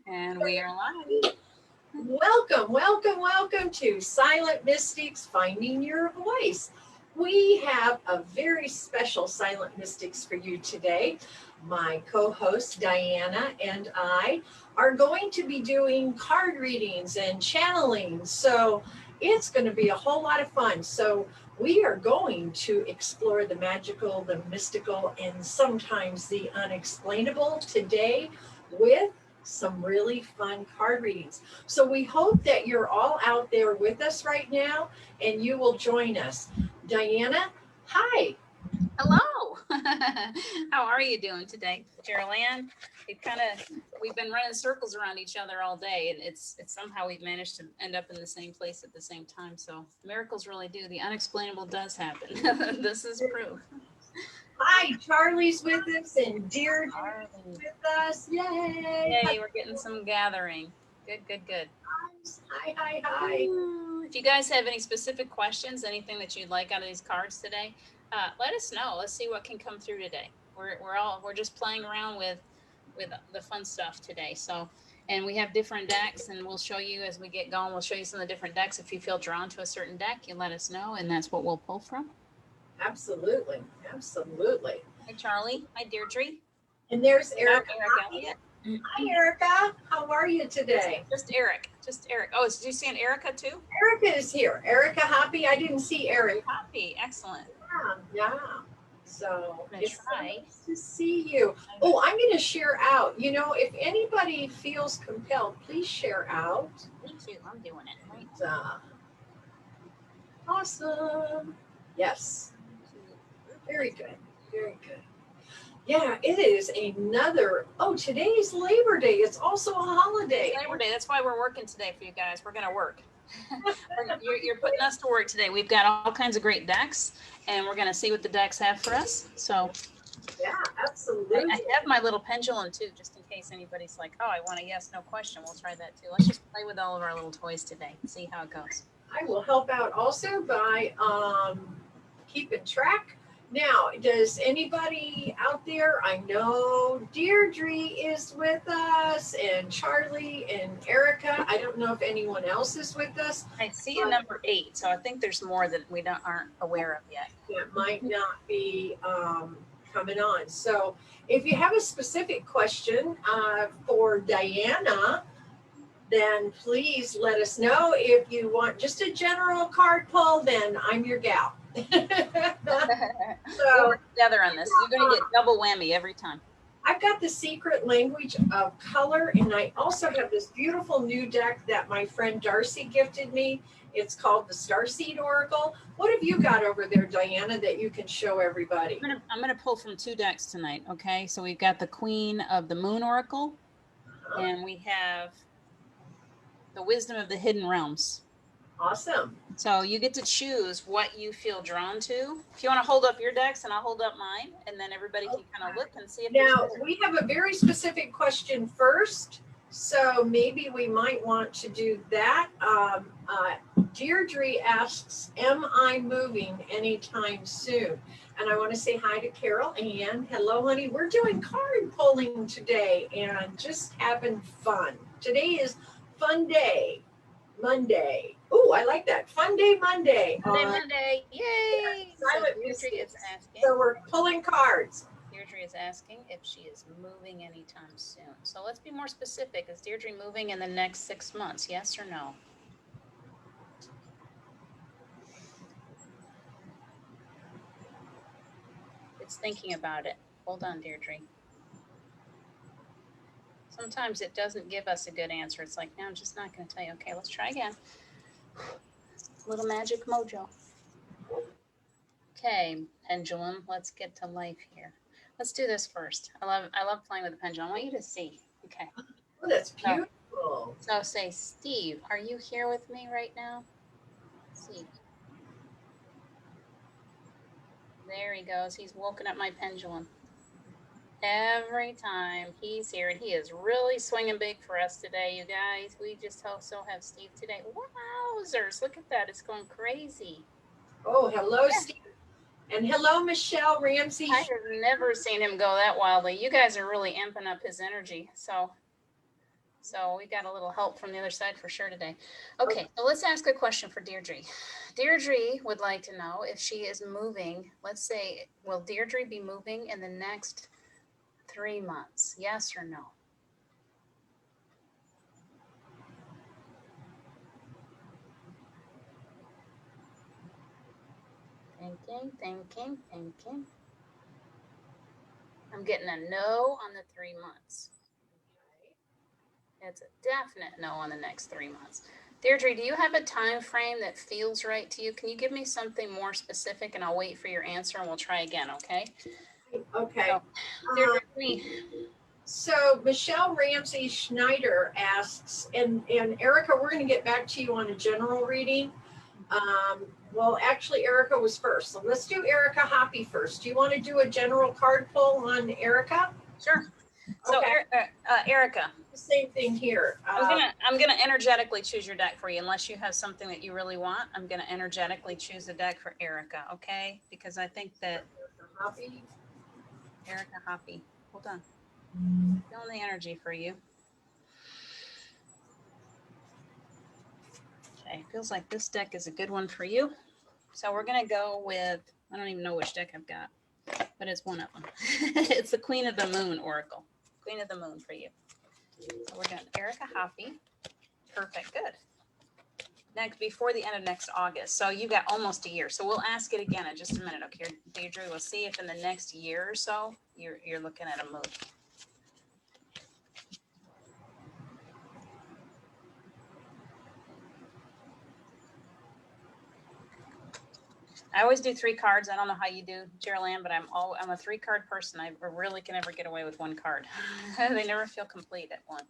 And we are live. Welcome, welcome, welcome to Silent Mystics Finding Your Voice. We have a very special Silent Mystics for you today. My co-host Diana and I are going to be doing card readings and channeling. So it's going to be a whole lot of fun. So we are going to explore the magical, the mystical, and sometimes the unexplainable today with some really fun card readings. So we hope that you're all out there with us right now and you will join us. Diana, hi. Hello. How are you doing today, Jeryl? We've been running circles around each other all day, and it's somehow we've managed to end up in the same place at the same time. So miracles really do. The unexplainable does happen. This is proof. Hi, Charlie's with us and Deirdre's with us. Yay. Yay, we're getting some gathering. Good. Hi. If you guys have any specific questions, anything that you'd like out of these cards today, let us know. Let's see what can come through today. We're just playing around with the fun stuff today. So, and we have different decks, and we'll show you as we get going. We'll show you some of the different decks. If you feel drawn to a certain deck, you let us know, and that's what we'll pull from. Absolutely. Hi, Charlie. Hi, Deirdre. And there's Erica. Erica. Hi, Erica. How are you today? Just Eric. Oh, did you see an Erica too? Erica is here. Erica Hoppy. I didn't see Eric. Hoppy. Excellent. Yeah. So it's nice to see you. Oh, I'm going to share out. You know, if anybody feels compelled, please share out. Me too. I'm doing it. Right. Awesome. Yes. Very good. Yeah, it is today's Labor Day. It's also a holiday. It's Labor Day. That's why we're working today for you guys. We're going to work. You're putting us to work today. We've got all kinds of great decks, and we're going to see what the decks have for us. So, yeah, absolutely. I have my little pendulum too, just in case anybody's like, oh, I want a yes, no question. We'll try that too. Let's just play with all of our little toys today and see how it goes. I will help out also by keeping track. Now, does anybody out there, I know Deirdre is with us and Charlie and Erica. I don't know if anyone else is with us. I see a number 8, so I think there's more that we aren't aware of yet. That might not be coming on. So if you have a specific question for Diana, then please let us know. If you want just a general card pull, then I'm your gal. So we'll work together on this. You're going to get double whammy every time. I've got the secret language of color, and I also have this beautiful new deck that my friend Darcy gifted me. It's called the Starseed Oracle. What have you got over there, Diana, that you can show everybody? I'm going to pull from 2 decks tonight, okay? So we've got the Queen of the Moon Oracle, and we have the Wisdom of the Hidden Realms. Awesome. So you get to choose what you feel drawn to. If you want to hold up your decks, and I'll hold up mine, and then everybody can kind of look and see if now we have a very specific question first, so maybe we might want to do that. Deirdre asks, am I moving anytime soon? And I want to say hi to Carol Ann. Hello, honey. We're doing card pulling today and just having fun. Today is Fun Day Monday. Oh, I like that. Fun Day Monday. Monday. Yay! Silent Deirdre is asking. So we're pulling cards. Deirdre is asking if she is moving anytime soon. So let's be more specific. Is Deirdre moving in the next 6 months? Yes or no? It's thinking about it. Hold on, Deirdre. Sometimes it doesn't give us a good answer. It's like, no, I'm just not going to tell you. Okay, let's try again. Little magic mojo. Okay, pendulum. Let's get to life here. Let's do this first. I love playing with the pendulum. I want you to see. Okay. Oh, that's beautiful. So say, Steve, are you here with me right now? Let's see. There he goes. He's woken up my pendulum. Every time he's here, and he is really swinging big for us today, you guys. We just also have Steve today. Wowzers, look at that. It's going crazy. Oh, hello, Steve. And hello, Michelle Ramsey. I have never seen him go that wildly. You guys are really amping up his energy. So we got a little help from the other side for sure today. Okay, so let's ask a question for Deirdre. Deirdre would like to know if she is moving. Let's say, will Deirdre be moving in the next 3 months? Yes or no? Thinking. I'm getting a no on the 3 months. It's a definite no on the next 3 months. Deirdre, do you have a time frame that feels right to you? Can you give me something more specific, and I'll wait for your answer and we'll try again, okay? Okay. So, Deirdre, me. So Michelle Ramsey Schneider asks, and Erica, we're going to get back to you on a general reading. Well, actually, Erica was first. So let's do Erica Hoppy first. Do you want to do a general card pull on Erica? Sure. So, Okay. Erica, Same thing here. I'm gonna energetically choose your deck for you, unless you have something that you really want. I'm gonna energetically choose a deck for Erica, okay? Because I think that Erica Hoppy. Hold on. Feeling the energy for you. Okay, feels like this deck is a good one for you. So we're gonna go with, I don't even know which deck I've got, but it's one of them. It's the Queen of the Moon Oracle. Queen of the Moon for you. So we're doing Erica Hoppy. Perfect, good. Next, before the end of next August. So you got almost a year. So we'll ask it again in just a minute, okay, Deirdre? We'll see if in the next year or so you're looking at a move. I always do 3 cards. I don't know how you do, Jeryl, but I'm a 3-card person. I really can never get away with 1 card. They never feel complete at one.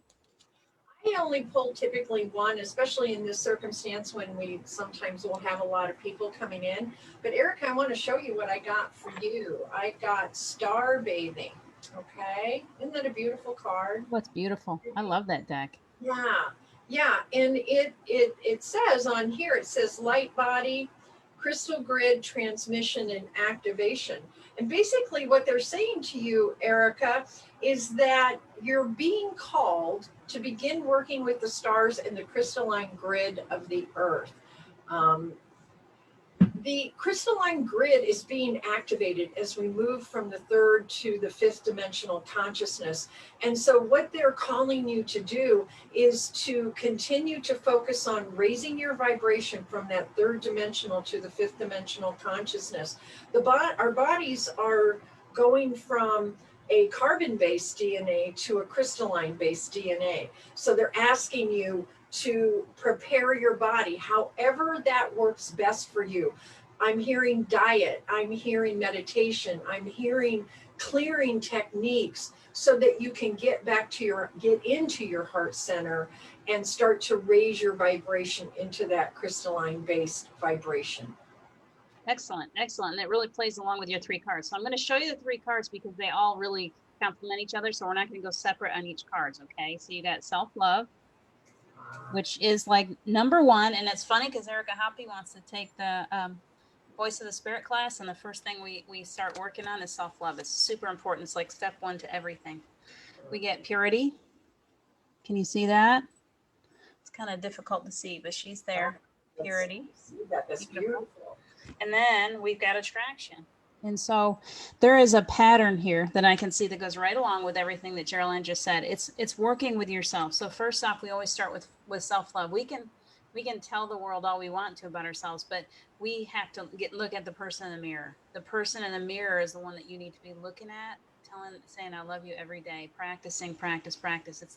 I only pull typically 1, especially in this circumstance when we sometimes will have a lot of people coming in. But Erica, I want to show you what I got for you. I got Star Bathing. Okay, isn't that a beautiful card? What's beautiful? I love that deck. Yeah, and it says on here, it says light body, crystal grid, transmission, and activation. And basically what they're saying to you, Erica, is that you're being called to begin working with the stars and the crystalline grid of the earth. The crystalline grid is being activated as we move from the 3rd to the 5th dimensional consciousness. And so what they're calling you to do is to continue to focus on raising your vibration from that 3rd dimensional to the 5th dimensional consciousness. Our bodies are going from a carbon-based DNA to a crystalline-based DNA. So they're asking you to prepare your body however that works best for you. I'm hearing diet, I'm hearing meditation, I'm hearing clearing techniques so that you can get into your heart center and start to raise your vibration into that crystalline based vibration. Excellent. And it really plays along with your 3 cards. So I'm going to show you the 3 cards because they all really complement each other. So we're not going to go separate on each cards. Okay. So you got self-love, which is like number 1. And it's funny because Erica Hoppy wants to take the Voice of the Spirit class. And the first thing we start working on is self-love. It's super important. It's like step 1 to everything. We get purity. Can you see that? It's kind of difficult to see, but she's there. Purity. That's beautiful. And then we've got attraction. And so there is a pattern here that I can see that goes right along with everything that Jeryl just said. It's working with yourself. So first off, we always start with self-love. We can tell the world all we want to about ourselves, but we have to look at the person in the mirror. The person in the mirror is the one that you need to be looking at, saying I love you every day, practice.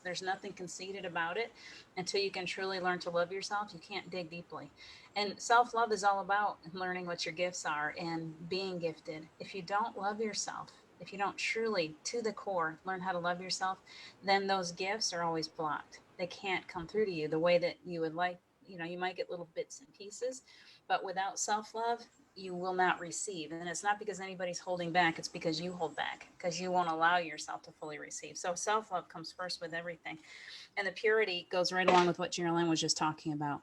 There's nothing conceited about it. Until you can truly learn to love yourself, you can't dig deeply. And self-love is all about learning what your gifts are and being gifted. If you don't love yourself, if you don't truly to the core learn how to love yourself, then those gifts are always blocked. They can't come through to you the way that you would like. You might get little bits and pieces, but without self-love, you will not receive. And it's not because anybody's holding back. It's because you hold back, because you won't allow yourself to fully receive. So self-love comes first with everything. And the purity goes right along with what Jeryl was just talking about.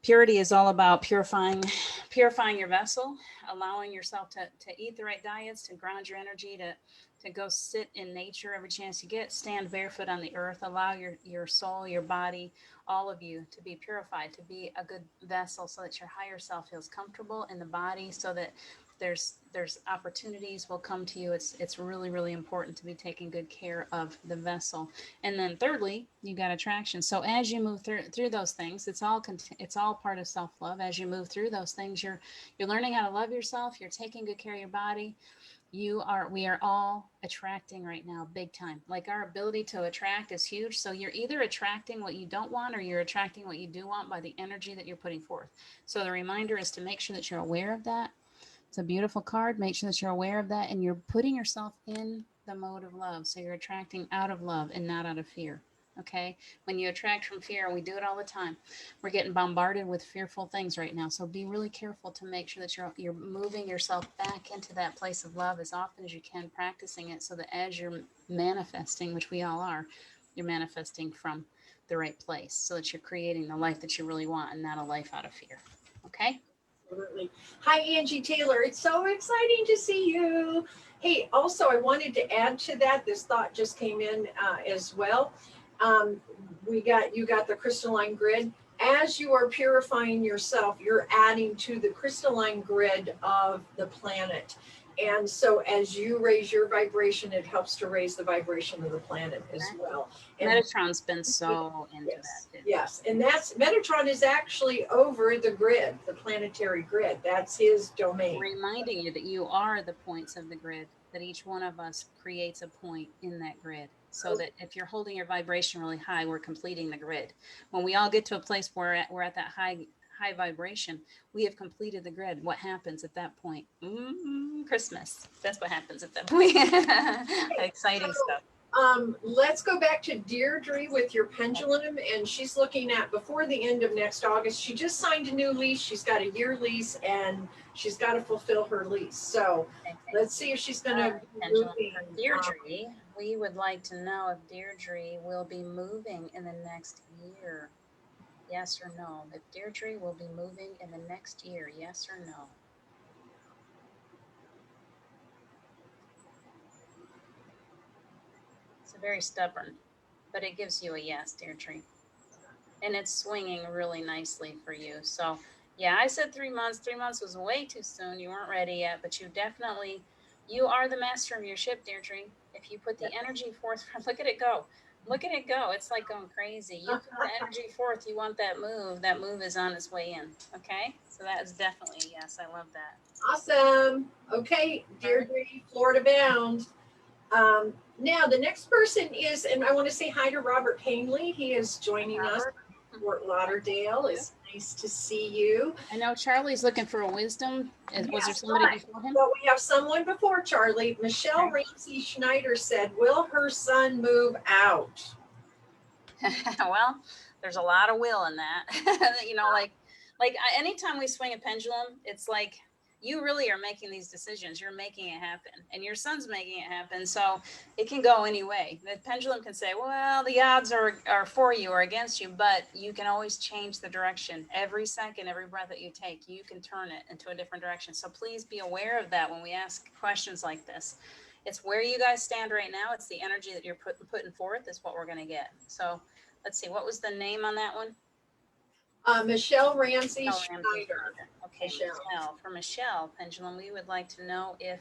Purity is all about purifying your vessel, allowing yourself to eat the right diets, to ground your energy, to go sit in nature every chance you get, stand barefoot on the earth, allow your soul, your body, all of you to be purified, to be a good vessel so that your higher self feels comfortable in the body, so that there's opportunities will come to you. It's really, really important to be taking good care of the vessel. And then thirdly, you got attraction. So as you move through those things, it's all part of self-love. As you move through those things, you're learning how to love yourself, you're taking good care of your body. We are all attracting right now big time. Like, our ability to attract is huge. So you're either attracting what you don't want, or you're attracting what you do want by the energy that you're putting forth. So the reminder is to make sure that you're aware of that. It's a beautiful card. Make sure that you're aware of that and you're putting yourself in the mode of love. So you're attracting out of love and not out of fear. Okay. When you attract from fear, and we do it all the time, we're getting bombarded with fearful things right now. So be really careful to make sure that you're moving yourself back into that place of love as often as you can, practicing it, so that as you're manifesting, which we all are, you're manifesting from the right place, so that you're creating the life that you really want and not a life out of fear. Okay. Absolutely. Hi, Angie Taylor. It's so exciting to see you. Hey, also, I wanted to add to that. This thought just came in as well. Um, you got the crystalline grid. As you are purifying yourself, you're adding to the crystalline grid of the planet. And so as you raise your vibration, it helps to raise the vibration of the planet as well. And Metatron's been so into yes, that too. yes, and that's Metatron is actually over the grid, the planetary grid. That's his domain. Reminding you that you are the points of the grid, that each one of us creates a point in that grid. So that if you're holding your vibration really high, we're completing the grid. When we all get to a place where we're at that high vibration, we have completed the grid. What happens at that point? Christmas. That's what happens at that point. Exciting stuff. Let's go back to Deirdre with your pendulum, and she's looking at before the end of next August. She just signed a new lease. She's got a year lease, and she's got to fulfill her lease. So let's see if she's going to pendulum for Deirdre. We would like to know if Deirdre will be moving in the next year. Yes or no? If Deirdre will be moving in the next year, yes or no? It's very stubborn, but it gives you a yes, Deirdre. And it's swinging really nicely for you. So yeah, I said 3 months. 3 months was way too soon. You weren't ready yet, but you are the master of your ship, Deirdre. If you put the energy forth, look at it go. Look at it go. It's like going crazy. You put the energy forth, you want that move. That move is on its way in. Okay? So that is definitely a yes. I love that. Awesome. Okay, Deirdre, Florida bound. Now the next person is, and I want to say hi to Robert Hangley. He is joining us from Fort Lauderdale. It's nice to see you. I know Charlie's looking for a wisdom. Was there somebody before him? But we have someone before Charlie. Michelle Ramsey Schneider said, will her son move out? Well, there's a lot of will in that. You know, like anytime we swing a pendulum, it's like you really are making these decisions. You're making it happen, and your son's making it happen. So it can go any way. The pendulum can say, well, the odds are for you or against you, but you can always change the direction. Every second, every breath that you take, you can turn it into a different direction. So please be aware of that when we ask questions like this. It's where you guys stand right now. It's the energy that you're putting forth is what we're going to get. So let's see. What was the name on that one? Michelle Ramsey Schneider. Okay, Michelle. For Michelle, pendulum, we would like to know if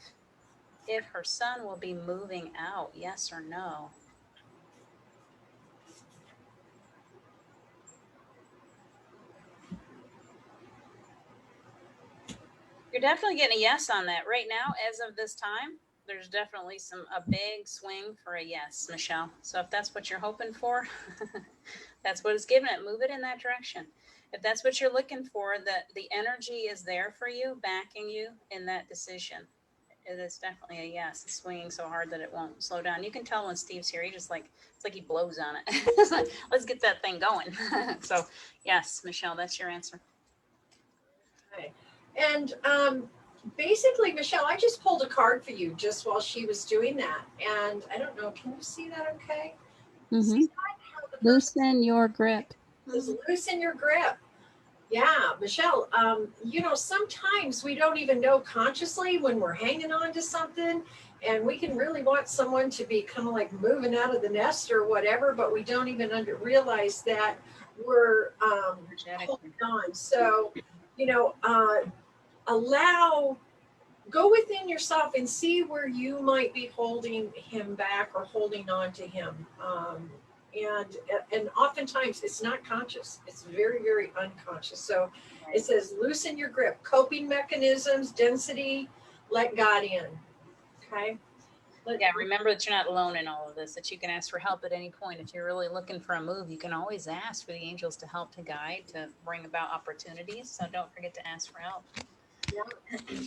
her son will be moving out, yes or no. You're definitely getting a yes on that right now. As of this time, there's definitely a big swing for a yes, Michelle. So if that's what you're hoping for, that's what it's giving it. Move it in that direction. If that's what you're looking for, the energy is there for you, backing you in that decision. It is definitely a yes. It's swinging so hard that it won't slow down. You can tell when Steve's here. It's like he blows on it. Let's get that thing going. So yes, Michelle, that's your answer. Okay. And basically, Michelle, I just pulled a card for you just while she was doing that. And I don't know, can you see that okay? Mm-hmm. Loosen your grip. Says loosen your grip. Yeah, Michelle, sometimes we don't even know consciously when we're hanging on to something, and we can really want someone to be kind of like moving out of the nest or whatever, but we don't even realize that we're Energetically. holding on. So, you know, allow, go within yourself and see where you might be holding him back or holding on to him. And oftentimes it's not conscious, it's very, very unconscious. So Right. it says loosen your grip, coping mechanisms, density, let God in. Okay. Yeah, remember that you're not alone in all of this, that you can ask for help at any point. If you're really looking for a move, you can always ask for the angels to help, to guide, to bring about opportunities. So don't forget to ask for help. Yeah.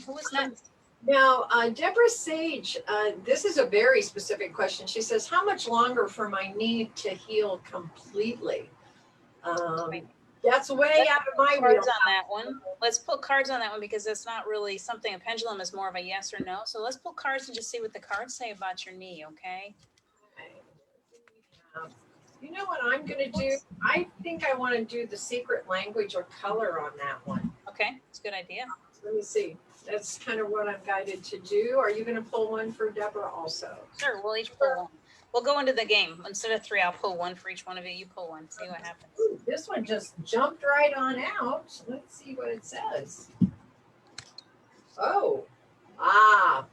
Who was next? Now, Deborah Sage, this is a very specific question. She says, how much longer for my knee to heal completely? Um, that's way Let's out of my pull cards wheelhouse. on that one. Let's pull cards on that one because that's not really something. A pendulum is more of a yes or no. So let's pull cards and just see what the cards say about your knee, okay? You know what I'm going to do? I think I want to do the secret language or color on that one. Okay, it's a good idea. Let me see. That's kind of what I'm guided to do. Are you going to pull one for Deborah also? Sure, we'll each pull one. We'll go into the game. Instead of 3, I'll pull one for each one of you. You pull one. See what happens. Ooh, this one just jumped right on out. Let's see what it says. Oh,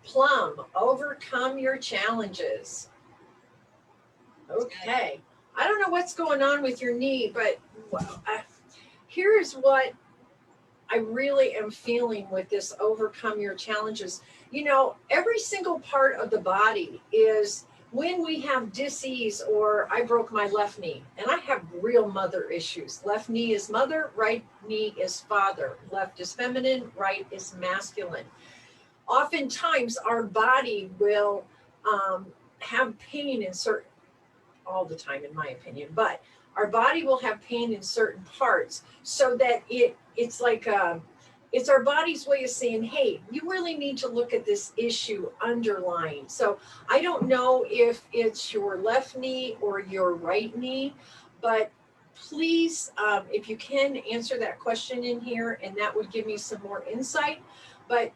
plum, overcome your challenges. Okay. I don't know what's going on with your knee, but here's what I really am feeling with this overcome your challenges. Every single part of the body is, when we have dis-ease, or I broke my left knee, and I have real mother issues. Left knee is mother, right knee is father. Left is feminine, right is masculine. Oftentimes our body will have pain in certain, all the time in my opinion, but our body will have pain in certain parts, so that it's like it's our body's way of saying, hey, you really need to look at this issue underlying. So I don't know if it's your left knee or your right knee, but please, if you can answer that question in here, and that would give me some more insight. But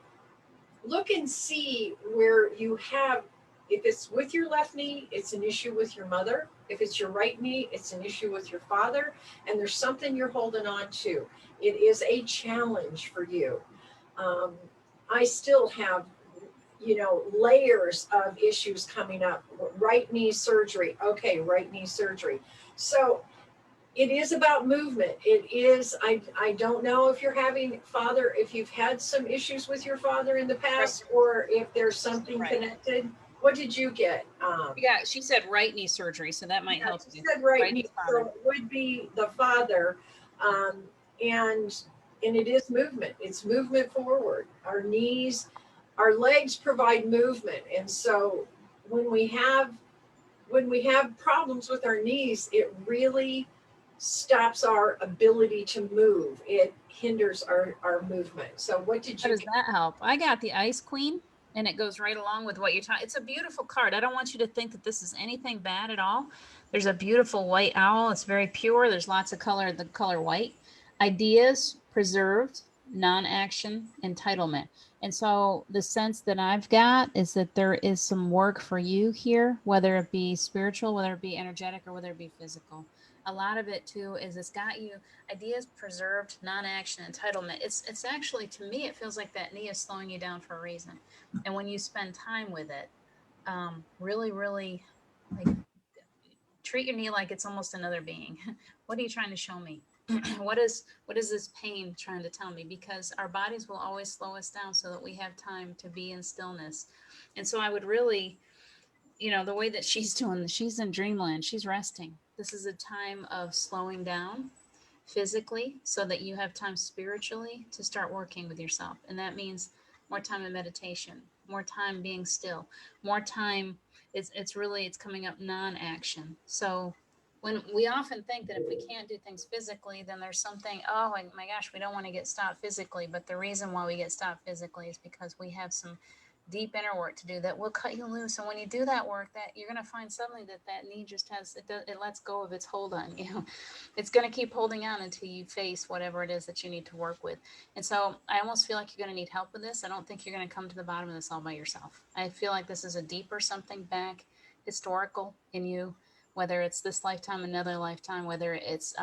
look and see where you have, if it's with your left knee, it's an issue with your mother. If it's your right knee, it's an issue with your father, and there's something you're holding on to. It is a challenge for you. um, I still have, layers of issues coming up. Right knee surgery, okay, right knee surgery. So it is about movement. It is, I don't know if you're having father, if you've had some issues with your father in the past, or if there's something Right. connected. What did you get? Yeah, she said right knee surgery, so that might Yeah, help she you. said right Right knee, father. so it would be the father. um, and and it is movement. It's movement forward. Our knees, our legs provide movement, and so when we have problems with our knees, it really stops our ability to move. It hinders our movement. So what did How you does get? that help? I got the Ice Queen, and it goes right along with what you're talking. It's a beautiful card. I don't want you to think that this is anything bad at all. There's a beautiful white owl. It's very pure. There's lots of color, the color white. Ideas preserved, non-action, entitlement. And so the sense that I've got is that there is some work for you here, whether it be spiritual, whether it be energetic, or whether it be physical. A lot of it too is it's got you ideas preserved, non-action, entitlement. It's actually, to me, it feels like that knee is slowing you down for a reason. And when you spend time with it, really, really, like, treat your knee like it's almost another being. What are you trying to show me? What is this pain trying to tell me? Because our bodies will always slow us down so that we have time to be in stillness. And so I would really, the way that she's doing, she's in dreamland, she's resting. This is a time of slowing down physically so that you have time spiritually to start working with yourself. And that means more time in meditation, more time being still, more time. It's coming up non-action. So when we often think that if we can't do things physically, then there's something, oh my gosh, we don't want to get stopped physically. But the reason why we get stopped physically is because we have some deep inner work to do that will cut you loose. And when you do that work, that you're going to find suddenly that that knee just it lets go of its hold on you. It's going to keep holding on until you face whatever it is that you need to work with. And so I almost feel like you're going to need help with this. I don't think you're going to come to the bottom of this all by yourself. I feel like this is a deeper something back historical in you, whether it's this lifetime, another lifetime, whether it's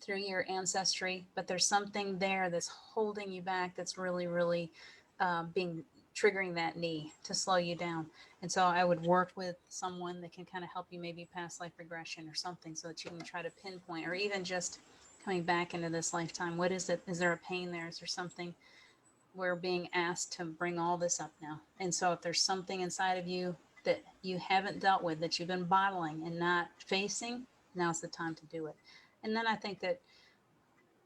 through your ancestry, but there's something there that's holding you back, that's really, really being triggering that knee to slow you down. And so I would work with someone that can kind of help you, maybe past life regression or something, so that you can try to pinpoint, or even just coming back into this lifetime. What is it? Is there a pain there? Is there something? We're being asked to bring all this up now. And so if there's something inside of you that you haven't dealt with, that you've been bottling and not facing, now's the time to do it. And then I think that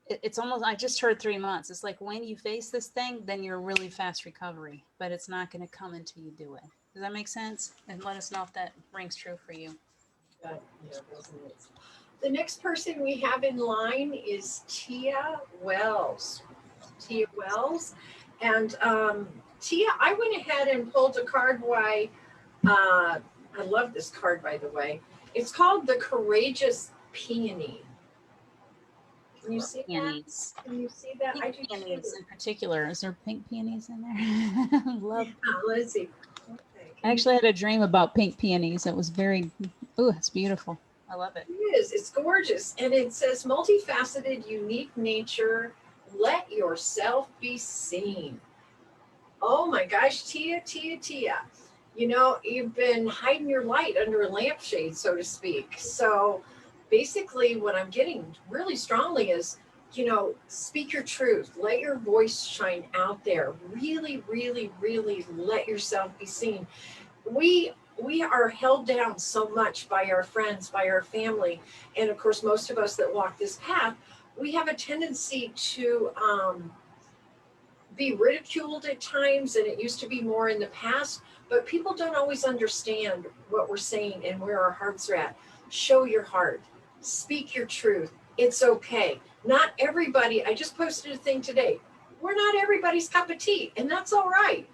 it's almost, I just heard 3 months. It's like when you face this thing, then you're really fast recovery, but it's not going to come until you do it. Does that make sense? And let us know if that rings true for you. That, yeah, resonates. The next person we have in line is Tia Wells. Tia Wells. And Tia, I went ahead and pulled a card why I love this card, by the way. It's called the Courageous Peony. Can you see that? Peonies. Can you see that? I Pink do peonies too. in particular. Is there pink peonies in there? Love. Let's see. Okay. I actually had a dream about pink peonies. It was very, ooh, it's beautiful. I love it. It is. It's gorgeous. And it says multifaceted, unique nature. Let yourself be seen. Oh my gosh, Tia, Tia, Tia. You know, you've been hiding your light under a lampshade, so to speak. So basically, what I'm getting really strongly is, you know, speak your truth. Let your voice shine out there. Really, really, really let yourself be seen. We are held down so much by our friends, by our family, and of course, most of us that walk this path, we have a tendency to be ridiculed at times, and it used to be more in the past, but people don't always understand what we're saying and where our hearts are at. Show your heart, speak your truth. It's okay. Not everybody, I just posted a thing today. We're not everybody's cup of tea, and that's all right.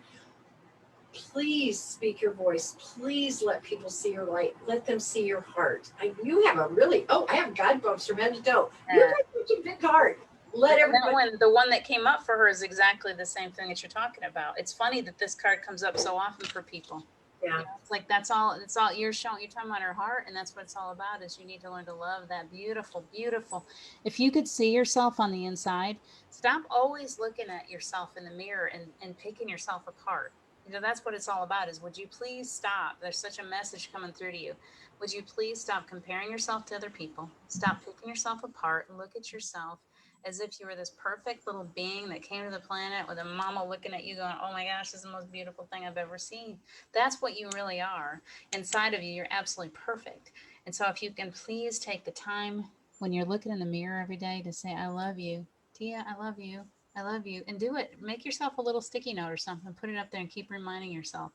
Please speak your voice. Please let people see your light. Let them see your heart. You have a really, oh, I have God bumps from head to toe. You got such a big heart. Let everybody. That one, the one that came up for her is exactly the same thing that you're talking about. It's funny that this card comes up so often for people. Yeah. You know, it's like that's all. It's all you're showing. You're talking about her heart, and that's what it's all about. Is you need to learn to love that beautiful, beautiful. If you could see yourself on the inside, stop always looking at yourself in the mirror and picking yourself apart. You know, that's what it's all about. Is would you please stop? There's such a message coming through to you. Would you please stop comparing yourself to other people? Stop picking yourself apart and look at yourself as if you were this perfect little being that came to the planet with a mama looking at you going, oh my gosh, this is the most beautiful thing I've ever seen. That's what you really are. Inside of you, you're absolutely perfect. And so if you can please take the time when you're looking in the mirror every day to say, I love you, Tia, I love you, I love you, and do it. Make yourself a little sticky note or something, put it up there and keep reminding yourself.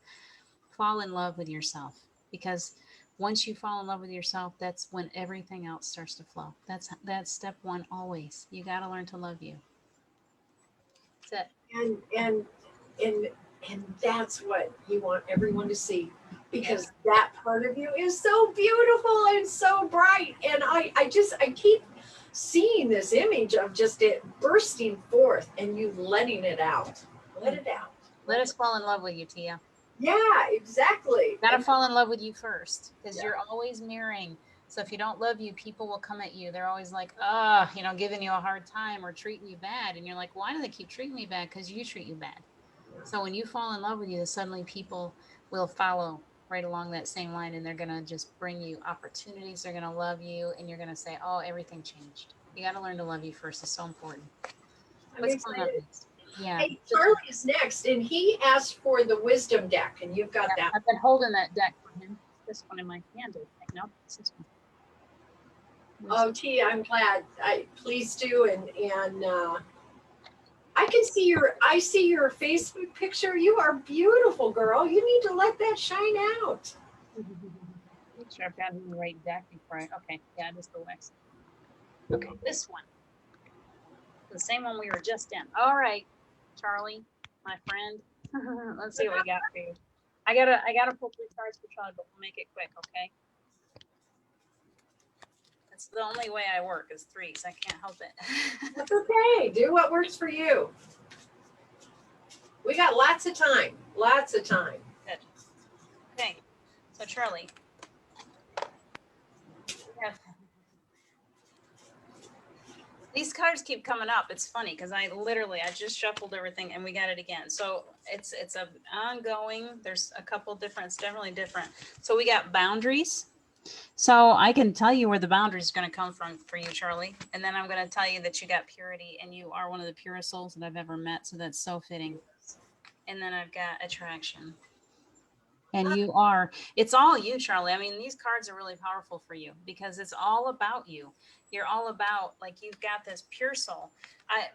Fall in love with yourself, because once you fall in love with yourself, that's when everything else starts to flow. That's step one always. You got to learn to love you. That's it. And and that's what you want everyone to see, because that part of you is so beautiful and so bright. And I keep seeing this image of just it bursting forth and you letting it out. Let it out. Let us fall in love with you, Tia. Yeah, exactly. Got to fall in love with you first, because Yeah. you're always mirroring. So if you don't love you, people will come at you. They're always like, ah, you know, giving you a hard time or treating you bad. And you're like, why do they keep treating me bad? Because you treat you bad. So when you fall in love with you, suddenly people will follow right along that same line, and they're going to just bring you opportunities. They're going to love you, and you're going to say, oh, everything changed. You got to learn to love you first. It's so important. I'm What's coming up excited. next? Yeah. Hey, Charlie is next, and he asked for the wisdom deck, and you've got that. I've been holding that deck for him. This one in my hand, I think. No, it's this one. Oh, Tia, I'm glad. Please do, and I see your Facebook picture. You are beautiful, girl. You need to let that shine out. Make sure I've got the right deck before okay, yeah, just the wax. Okay, this one. The same one we were just in. All right, Charlie, my friend. Let's see what we got for you. I gotta pull 3 cards for Charlie, but we'll make it quick, okay? That's the only way I work is 3s. I can't help it. That's okay. Do what works for you. We got lots of time. Lots of time. Good. Okay. So Charlie, we have these cards keep coming up. It's funny because I just shuffled everything and we got it again. So it's a ongoing. There's a couple different. It's definitely different. So we got boundaries. So I can tell you where the boundaries are going to come from for you, Charlie. And then I'm going to tell you that you got purity and you are one of the purest souls that I've ever met. So that's so fitting. And then I've got attraction. And you are, it's all you, Charlie. I mean, these cards are really powerful for you because it's all about you. You're all about, like, you've got this pure soul.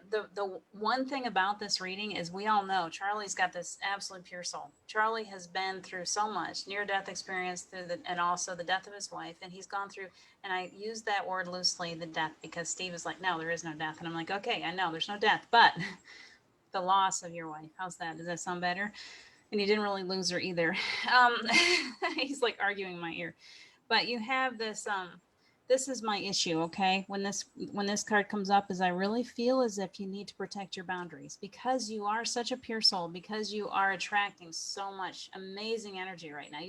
The one thing about this reading is we all know Charlie's got this absolute pure soul. Charlie has been through so much near-death experience and also the death of his wife. And he's gone through, and I use that word loosely, the death, because Steve is like, no, there is no death. And I'm like, okay, I know there's no death, but the loss of your wife. How's that? Does that sound better? And you didn't really lose her either. He's like arguing in my ear. But you have this, this is my issue, okay? When this card comes up is I really feel as if you need to protect your boundaries because you are such a pure soul, because you are attracting so much amazing energy right now.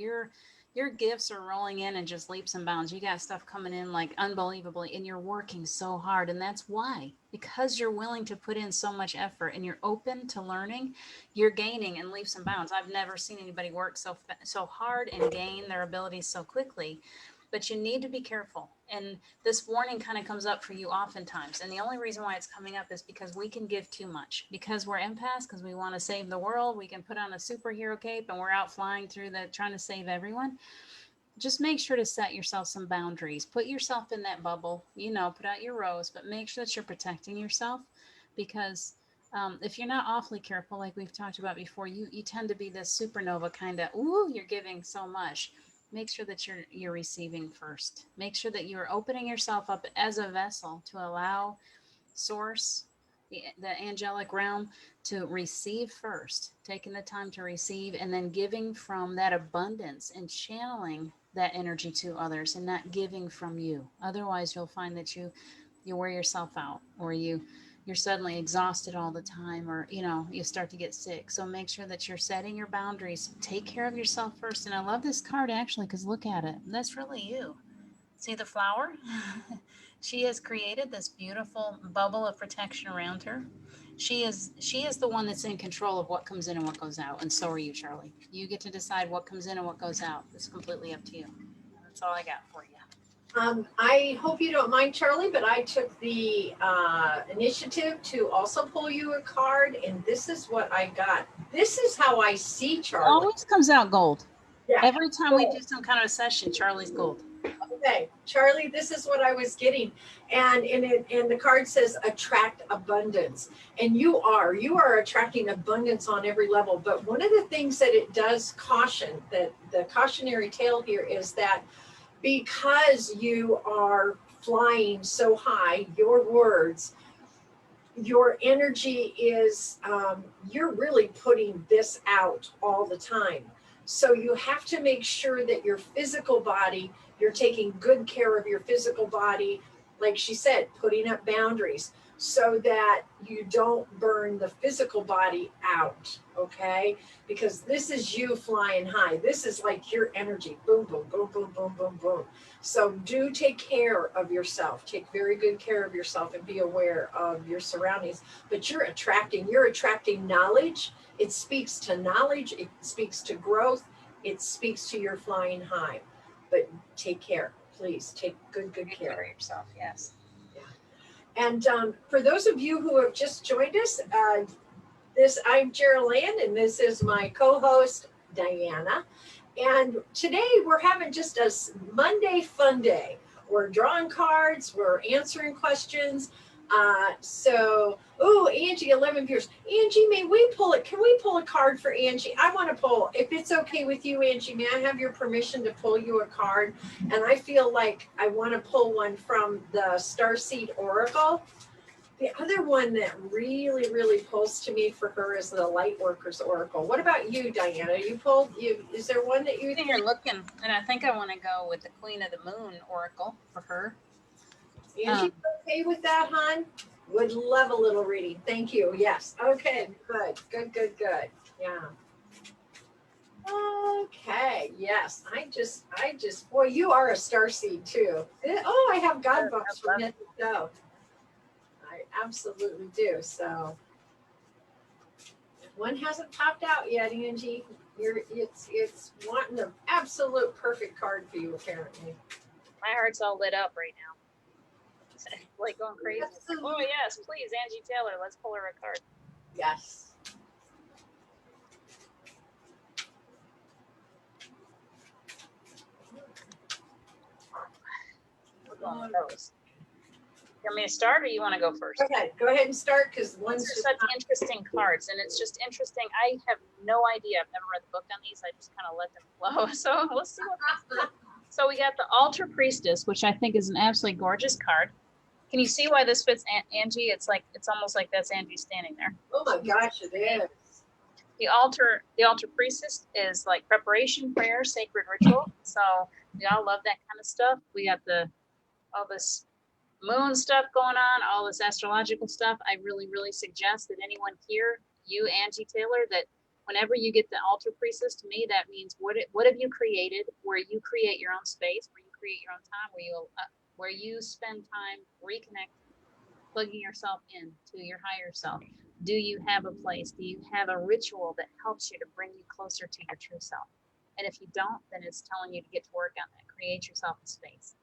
Your gifts are rolling in just leaps and bounds. You got stuff coming in like unbelievably, and you're working so hard. And that's why, because you're willing to put in so much effort and you're open to learning, you're gaining in leaps and bounds. I've never seen anybody work so hard and gain their abilities so quickly. But you need to be careful. And this warning kind of comes up for you oftentimes. And the only reason why it's coming up is because we can give too much. Because we're empaths, because we want to save the world. We can put on a superhero cape and we're out flying through trying to save everyone. Just make sure to set yourself some boundaries. Put yourself in that bubble, put out your rose, but make sure that you're protecting yourself because if you're not awfully careful, like we've talked about before, you tend to be this supernova kind of, ooh, you're giving so much. Make sure that you're receiving first. Make sure that you are opening yourself up as a vessel to allow source, the angelic realm, to receive first, taking the time to receive and then giving from that abundance and channeling that energy to others and not giving from you. Otherwise, you'll find that you wear yourself out or you're suddenly exhausted all the time or you start to get sick. So make sure that you're setting your boundaries. Take care of yourself first. And I love this card actually because look at it. That's really you. See the flower? She has created this beautiful bubble of protection around her. She is the one that's in control of what comes in and what goes out. And so are you, Charlie. You get to decide what comes in and what goes out. It's completely up to you. That's all I got for you. I hope you don't mind, Charlie, but I took the initiative to also pull you a card, and this is what I got. This is how I see Charlie. It always comes out gold. Yeah. Every time we do some kind of session, Charlie's gold. Okay, Charlie, this is what I was getting. And the card says attract abundance. And you are attracting abundance on every level. But one of the things that it does caution, that the cautionary tale here is that because you are flying so high, your words, your energy is, you're really putting this out all the time. So you have to make sure that your physical body, you're taking good care of your physical body. Like she said, putting up boundaries so that you don't burn the physical body out, okay? Because this is you flying high. This is like your energy, boom, boom, boom, boom, boom, boom, boom. So do take care of yourself. Take very good care of yourself and be aware of your surroundings. But you're attracting knowledge. It speaks to knowledge. It speaks to growth. It speaks to your flying high. But take care, please. Take good care of yourself, yes. And for those of you who have just joined us, I'm Jeryl, and this is my co-host, Diana. And today we're having just a Monday fun day. We're drawing cards, we're answering questions. Angie, 11 viewers. Angie, may we pull it? Can we pull a card for Angie? I want to pull, if it's okay with you, Angie, may I have your permission to pull you a card? And I feel like I want to pull one from the Starseed Oracle The other one that really pulls to me for her is the Light Workers Oracle. What about you, Diana? Is there one that you think you're looking, and I think I want to go with the Queen of the Moon Oracle for her. Angie, okay with that, hon? Would love a little reading. Thank you. Yes. Okay. Good. Yeah. Okay. Yes. I just, boy, you are a starseed too. Oh, I have God books from head to toe. I absolutely do. So one hasn't popped out yet, Angie. It's wanting an absolute perfect card for you, apparently. My heart's all lit up right now. Like going crazy. Oh yes, please, Angie Taylor. Let's pull her a card. Yes. We're going with those. You want me to start, or you want to go first? Okay, go ahead and start, because one's just such interesting cards, and it's just interesting. I have no idea. I've never read the book on these. I just kind of let them flow. So let's see what. So we got the Altar Priestess, which I think is an absolutely gorgeous card. Can you see why this fits Angie? It's almost like that's Angie standing there. Oh my gosh, it is. The altar priestess is like preparation, prayer, sacred ritual. So we all love that kind of stuff. We got all this moon stuff going on, all this astrological stuff. I really suggest that anyone here, you, Angie Taylor, that whenever you get the altar priestess, to me, that means what have you created, where you create your own space, where you create your own time, where you spend time reconnecting, plugging yourself in to your higher self. Do you have a place? Do you have a ritual that helps you to bring you closer to your true self? And if you don't, then it's telling you to get to work on that. Create yourself a space.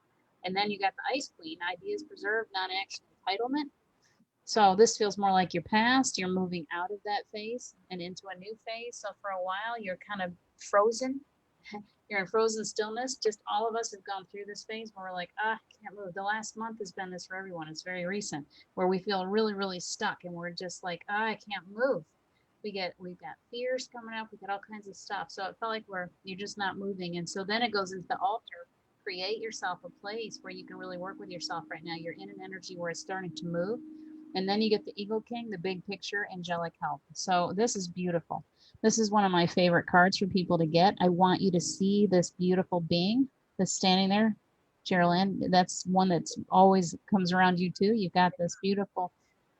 And then you got the Ice Queen, ideas preserved, non-action, entitlement. So this feels more like your past. You're moving out of that phase and into a new phase. So for a while, you're kind of frozen. You're in frozen stillness. Just all of us have gone through this phase where we're like, I can't move. The last month has been this for everyone. It's very recent, where we feel really stuck, and we're just like, I can't move. We've got fears coming up. We got all kinds of stuff. So it felt like you're just not moving. And so then it goes into the altar. Create yourself a place where you can really work with yourself right now. You're in an energy where it's starting to move. And then you get the Eagle King, the big picture, angelic help. So this is beautiful. This is one of my favorite cards for people to get. I want you to see this beautiful being that's standing there. Jeryl, that's one that's always comes around you too. You've got this beautiful,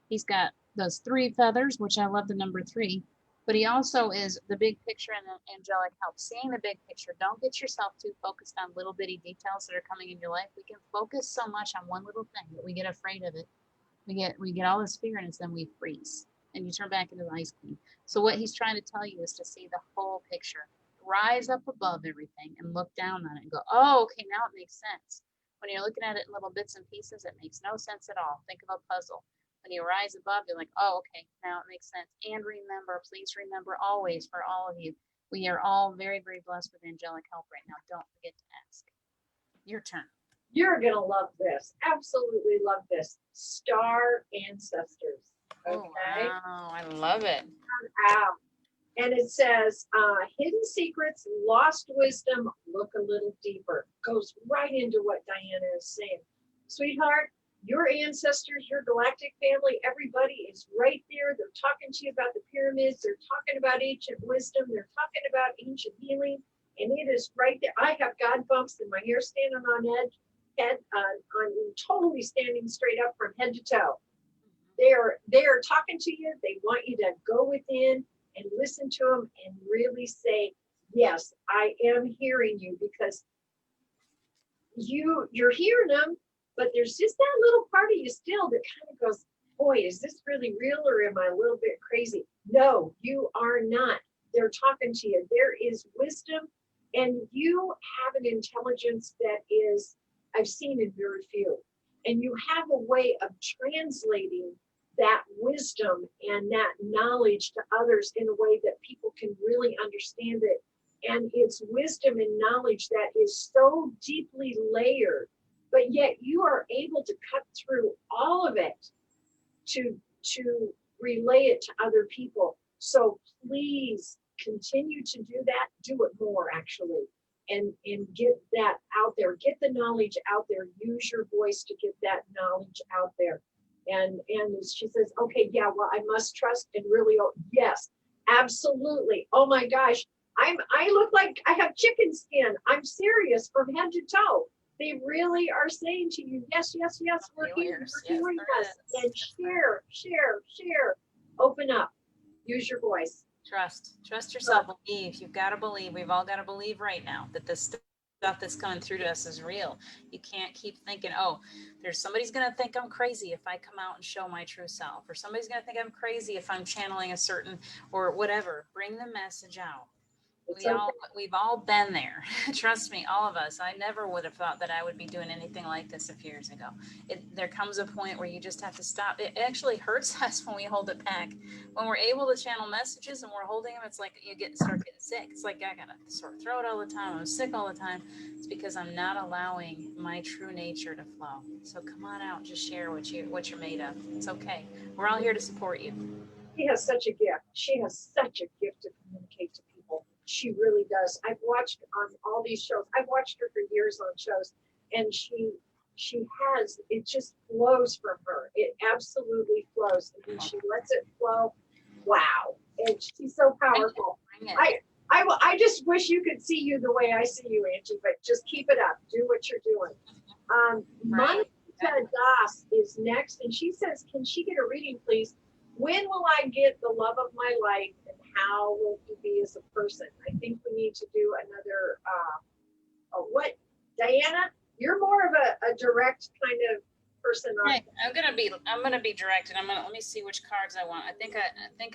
he's got those 3 feathers, which I love the number 3. But he also is the big picture and the angelic help. Seeing the big picture. Don't get yourself too focused on little bitty details that are coming in your life. We can focus so much on one little thing that we get afraid of it. We get all this fear, and then we freeze, and you turn back into the Ice Queen. So what he's trying to tell you is to see the whole picture. Rise up above everything and look down on it and go, oh, okay, now it makes sense. When you're looking at it in little bits and pieces, it makes no sense at all. Think of a puzzle. When you rise above, you're like, oh, okay, now it makes sense. And remember, please remember always, for all of you, we are all very blessed with angelic help right now. Don't forget to ask. Your turn. You're going to love this. Absolutely love this. Star Ancestors. Okay. Oh, wow. I love it. Wow. And it says, hidden secrets, lost wisdom, look a little deeper. Goes right into what Diana is saying. Sweetheart, your ancestors, your galactic family, everybody is right there. They're talking to you about the pyramids. They're talking about ancient wisdom. They're talking about ancient healing. And it is right there. I have God bumps and my hair standing on edge. I'm totally standing straight up from head to toe. They are talking to you. They want you to go within and listen to them and really say, yes, I am hearing you, because you're hearing them, but there's just that little part of you still that kind of goes, boy, is this really real, or am I a little bit crazy? No, you are not. They're talking to you. There is wisdom, and you have an intelligence that is, I've seen in very few. And you have a way of translating that wisdom and that knowledge to others in a way that people can really understand it. And it's wisdom and knowledge that is so deeply layered, but yet you are able to cut through all of it to relay it to other people. So please continue to do that. Do it more, actually. And get that out there. Get the knowledge out there. Use your voice to get that knowledge out there. And she says, okay, yeah, well, I must trust and really, yes, absolutely. Oh my gosh, I look like I have chicken skin. I'm serious from head to toe. They really are saying to you, yes, yes, yes, we're here, we're Yes, doing there this. is. And share, share, share. Open up. Use your voice. Trust yourself. Believe. You've got to believe. We've all got to believe right now that this stuff that's coming through to us is real. You can't keep thinking, oh, there's somebody's going to think I'm crazy if I come out and show my true self, or somebody's going to think I'm crazy if I'm channeling a certain or whatever. Bring the message out. We've all been there. Trust me, all of us. I never would have thought that I would be doing anything like this a few years ago. There comes a point where you just have to stop. It actually hurts us when we hold it back. When we're able to channel messages and we're holding them, it's like you start getting sick. It's like I got a sore throat all the time. I'm sick all the time. It's because I'm not allowing my true nature to flow. So come on out, just share what you're made of. It's okay. We're all here to support you. She has such a gift. She has such a gift to communicate to people. She really does. I've watched on all these shows. I've watched her for years on shows, and she has, it just flows from her. It absolutely flows. And when she lets it flow, wow. And she's so powerful. Bring it. I just wish you could see you the way I see you, Angie, but just keep it up. Do what you're doing. Right. Monica Das is next, and she says, can she get a reading, please? When will I get the love of my life, and how will he be as a person? I think we need to do another, what, Diana? You're more of a direct kind of person. Okay, I'm gonna be direct, and let me see which cards I want. I think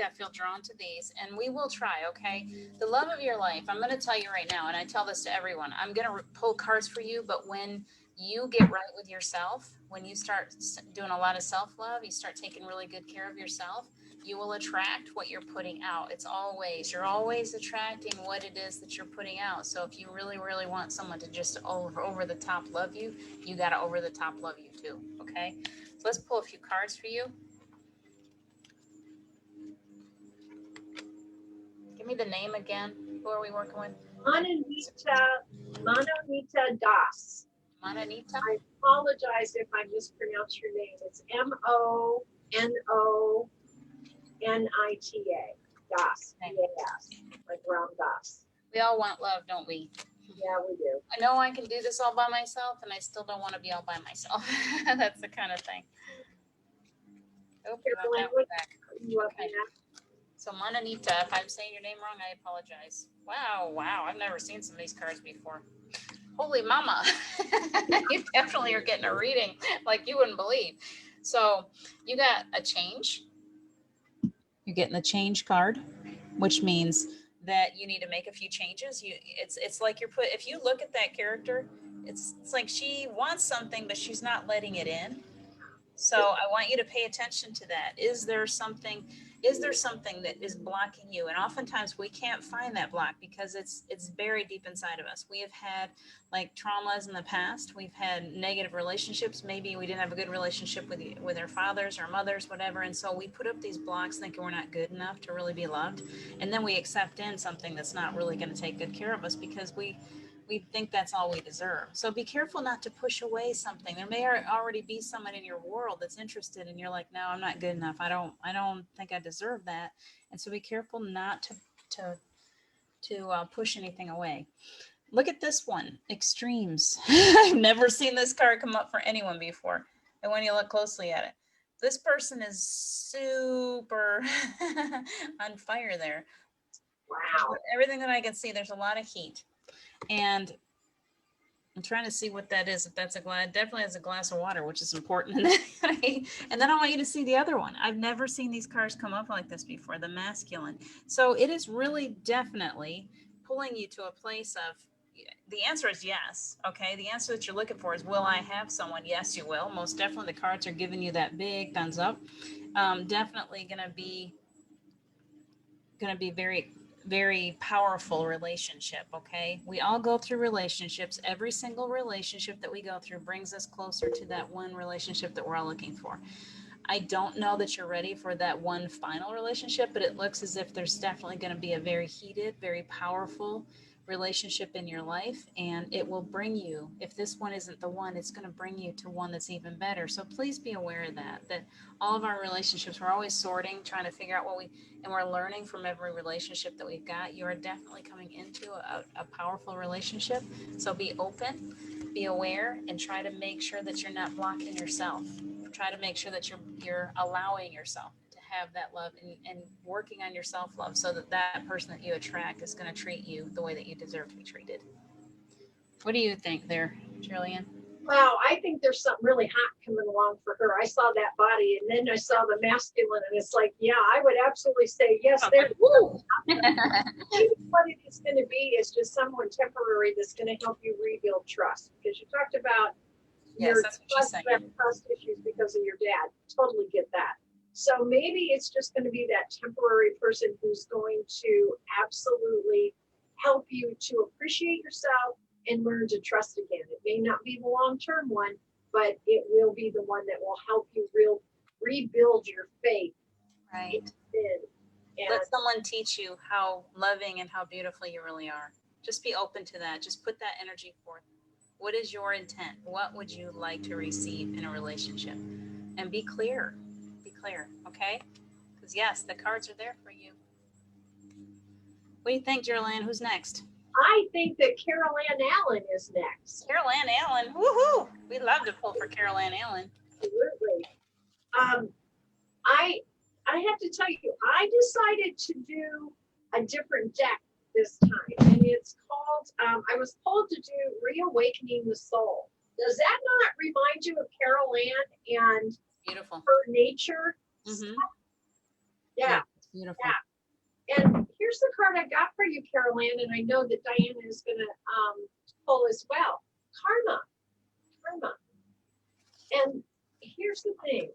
I feel drawn to these, and we will try. Okay, the love of your life. I'm gonna tell you right now, and I tell this to everyone. I'm gonna pull cards for you, but when you get right with yourself, when you start doing a lot of self-love, you start taking really good care of yourself, you will attract what you're putting out. You're always attracting what it is that you're putting out. So if you really, really want someone to just over the top love you, you got to over the top love you too. Okay. So let's pull a few cards for you. Give me the name again. Who are we working with? Manonita Das. Manonita? I apologize if I mispronounce your name. It's Mononita. Das. Yes. Like Ram Das. We all want love, don't we? Yeah, we do. I know I can do this all by myself, and I still don't want to be all by myself. That's the kind of thing. Oh, okay. So Manonita, if I'm saying your name wrong, I apologize. Wow. I've never seen some of these cards before. Holy mama. You definitely are getting a reading like you wouldn't believe. So you got a change. You're getting the change card, which means that you need to make a few changes. It's like if you look at that character, it's like she wants something, but she's not letting it in. So I want you to pay attention to that. Is there something that is blocking you? And oftentimes we can't find that block because it's buried deep inside of us. We have had like traumas in the past. We've had negative relationships. Maybe we didn't have a good relationship with our fathers or mothers, whatever. And so we put up these blocks thinking we're not good enough to really be loved. And then we accept in something that's not really going to take good care of us because we think that's all we deserve. So be careful not to push away something. There may already be someone in your world that's interested, and you're like, no, I'm not good enough. I don't think I deserve that. And so be careful not to push anything away. Look at this one, extremes. I've never seen this card come up for anyone before. And when you look closely at it, this person is super on fire there. Wow. Everything that I can see, there's a lot of heat. And I'm trying to see what that is. If that's definitely has a glass of water, which is important. And then I want you to see the other one. I've never seen these cards come up like this before, the masculine. So it is really definitely pulling you to a place of, the answer is yes. Okay. The answer that you're looking for is, will I have someone? Yes, you will. Most definitely the cards are giving you that big thumbs up. Definitely going to be very, very powerful relationship. Okay. We all go through relationships. Every single relationship that we go through brings us closer to that one relationship that we're all looking for. I don't know that you're ready for that one final relationship, but it looks as if there's definitely going to be a very heated, very powerful relationship in your life, and it will bring you, if this one isn't the one, it's going to bring you to one that's even better. So please be aware of that all of our relationships, we're always sorting, trying to figure out what we, and we're learning from every relationship that we've got. You are definitely coming into a powerful relationship. So be open, be aware, and try to make sure that you're not blocking yourself. Try to make sure that you're allowing yourself to have that love, and working on your self-love, so that that person that you attract is going to treat you the way that you deserve to be treated. What do you think there, Jillian? Wow, I think there's something really hot coming along for her. I saw that body, and then I saw the masculine, and it's like, yeah, I would absolutely say yes. There, Woo! what it is going to be is just someone temporary that's going to help you rebuild trust. Because you talked about Yes, your that's what she's saying. trust issues because of your dad. Totally get that. So maybe it's just going to be that temporary person who's going to absolutely help you to appreciate yourself and learn to trust again. It may not be the long-term one, but it will be the one that will help you rebuild your faith. Right. And let someone teach you how loving and how beautiful you really are. Just be open to that. Just put that energy forth. What is your intent? What would you like to receive in a relationship? And be clear. Be clear, okay? Because yes, the cards are there for you. What do you think, Jeryl? Who's next? I think that Carol Ann Allen is next. Carol Ann Allen. Woohoo! We love to pull for Carol Ann Allen. Absolutely. I have to tell you, I decided to do a different deck this time, and it's called, I was told to do Reawakening the Soul. Does that not remind you of Carol Ann and beautiful her nature? Mm-hmm. Yeah. Beautiful. Yeah. And here's the card I got for you, Carol Ann, and I know that Diana is going to pull as well. Karma. And here's the thing.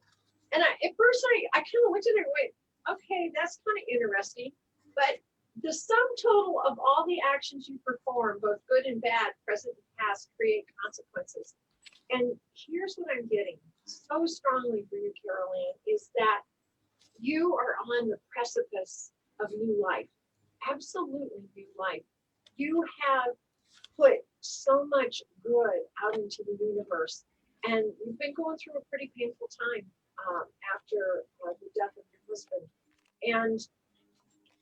And at first I kind of looked at it and went, okay, that's kind of interesting. But the sum total of all the actions you perform, both good and bad, present and past, create consequences. And here's what I'm getting so strongly for you, Carol Ann, is that you are on the precipice of new life. Absolutely new life. You have put so much good out into the universe. And you've been going through a pretty painful time after the death of your husband. And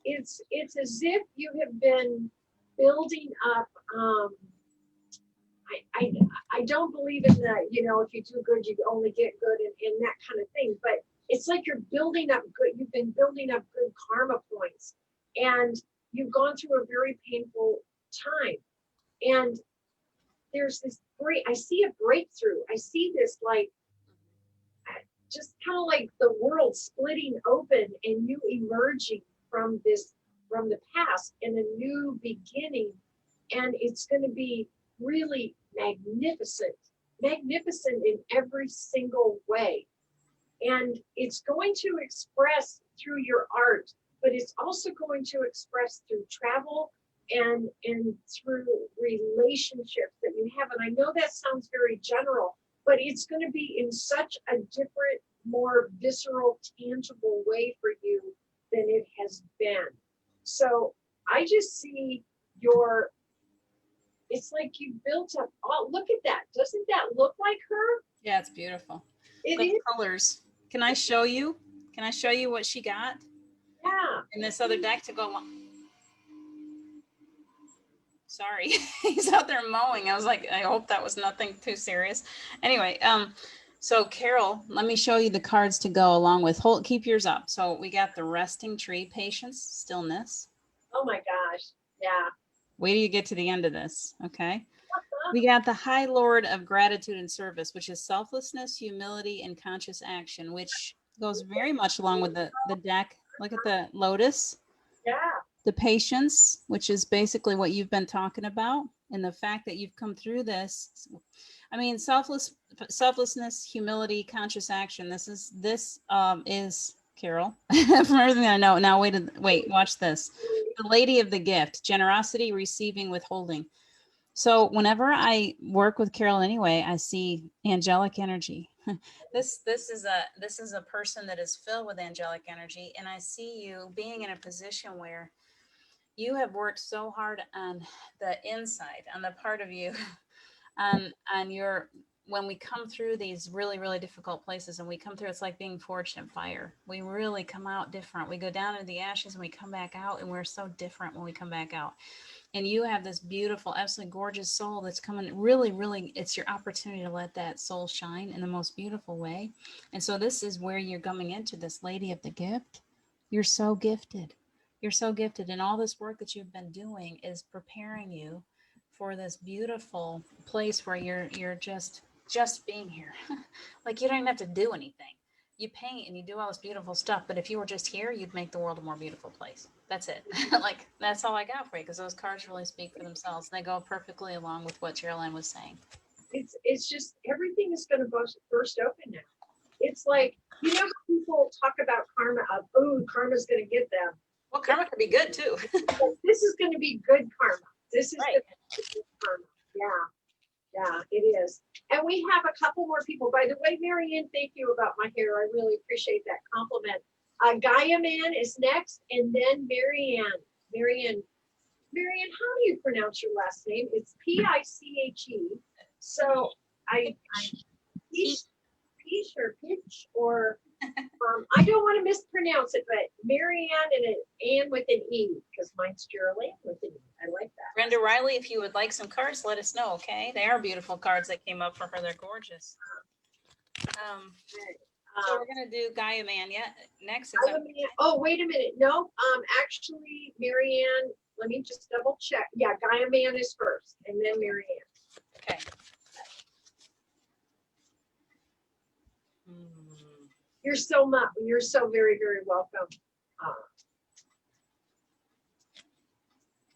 it's as if you have been building up. I don't believe in that, if you do good, you only get good and that kind of thing. But it's like you're building up good. You've been building up good karma points. And you've gone through a very painful time. And there's this I see a breakthrough. I see this like just kind of like the world splitting open and you emerging from the past in a new beginning. And it's going to be really magnificent in every single way. And it's going to express through your art, but it's also going to express through travel and through relationships that you have. And I know that sounds very general, but it's going to be in such a different, more visceral, tangible way for you than it has been. So I just see it's like you built up, look at that. Doesn't that look like her? Yeah, it's beautiful. It the is. Colors. Can I show you? Can I show you what she got? Yeah. In this other deck to go along. Sorry, he's out there mowing. I was like, I hope that was nothing too serious. Anyway, so Carol, let me show you the cards to go along with. Keep yours up. So we got the resting tree, patience, stillness. Oh my gosh. Yeah. Wait till you get to the end of this. Okay. We got the High Lord of Gratitude and Service, which is selflessness, humility, and conscious action, which goes very much along with the deck. Look at the Lotus. Yeah. The patience, which is basically what you've been talking about, and the fact that you've come through this. I mean, selflessness, humility, conscious action. This is Carol, from everything I know. Now wait, watch this. The Lady of the Gift, generosity, receiving, withholding. So whenever I work with Carol anyway, I see angelic energy. This is a person that is filled with angelic energy, and I see you being in a position where You have worked so hard on the inside, on the part of you, on your, when we come through these really, really difficult places and we come through, it's like being forged in fire. We really come out different. We go down into the ashes and we come back out, and we're so different when we come back out. And you have this beautiful, absolutely gorgeous soul that's coming. Really, really, it's your opportunity to let that soul shine in the most beautiful way. And so this is where you're coming into this lady of the gift. You're so gifted. You're so gifted, and all this work that you've been doing is preparing you for this beautiful place where you're just being here. Like, you don't even have to do anything. You paint and you do all this beautiful stuff, but if you were just here, you'd make the world a more beautiful place. That's it. Like, that's all I got for you, because those cards really speak for themselves. They go perfectly along with what Jeryl was saying. It's just everything is going to burst open now. It's like, you know, how people talk about karma of, oh, karma's going to get them. Well, karma could be good too. This is going to be good karma. This is Right. going to be good karma. Yeah, it is. And we have a couple more people. By the way, Marianne, thank you about my hair. I really appreciate that compliment. Gaia Man is next, and then Marianne. Marianne, how do you pronounce your last name? It's Piche. So I Peach or Pitch or I don't want to mispronounce it, but Marianne and an Ann with an E, because mine's Jeryl with an E. I like that. Brenda Riley, if you would like some cards, let us know, okay? They are beautiful cards that came up for her. They're gorgeous. So we're going to do Gaia Man. Yeah, next is... Oh, wait a minute. No, actually, Marianne, let me just double check. Yeah, Gaia Man is first, and then Marianne. Okay. You're so very, very welcome.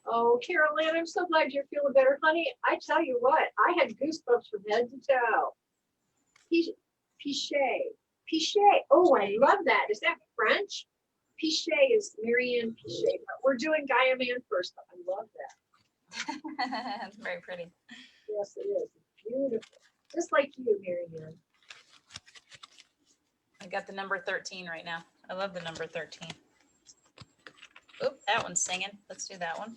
Oh, Carol Ann, I'm so glad you're feeling better. Honey, I tell you what, I had goosebumps from head to toe. Pichet. Oh, I love that. Is that French? Pichet is Marianne Pichet. But we're doing Gaia Man first. I love that. That's very pretty. Yes, it is. It's beautiful. Just like you, Marianne. I got the number 13 right now. I love the number 13. Oop, that one's singing. Let's do that one.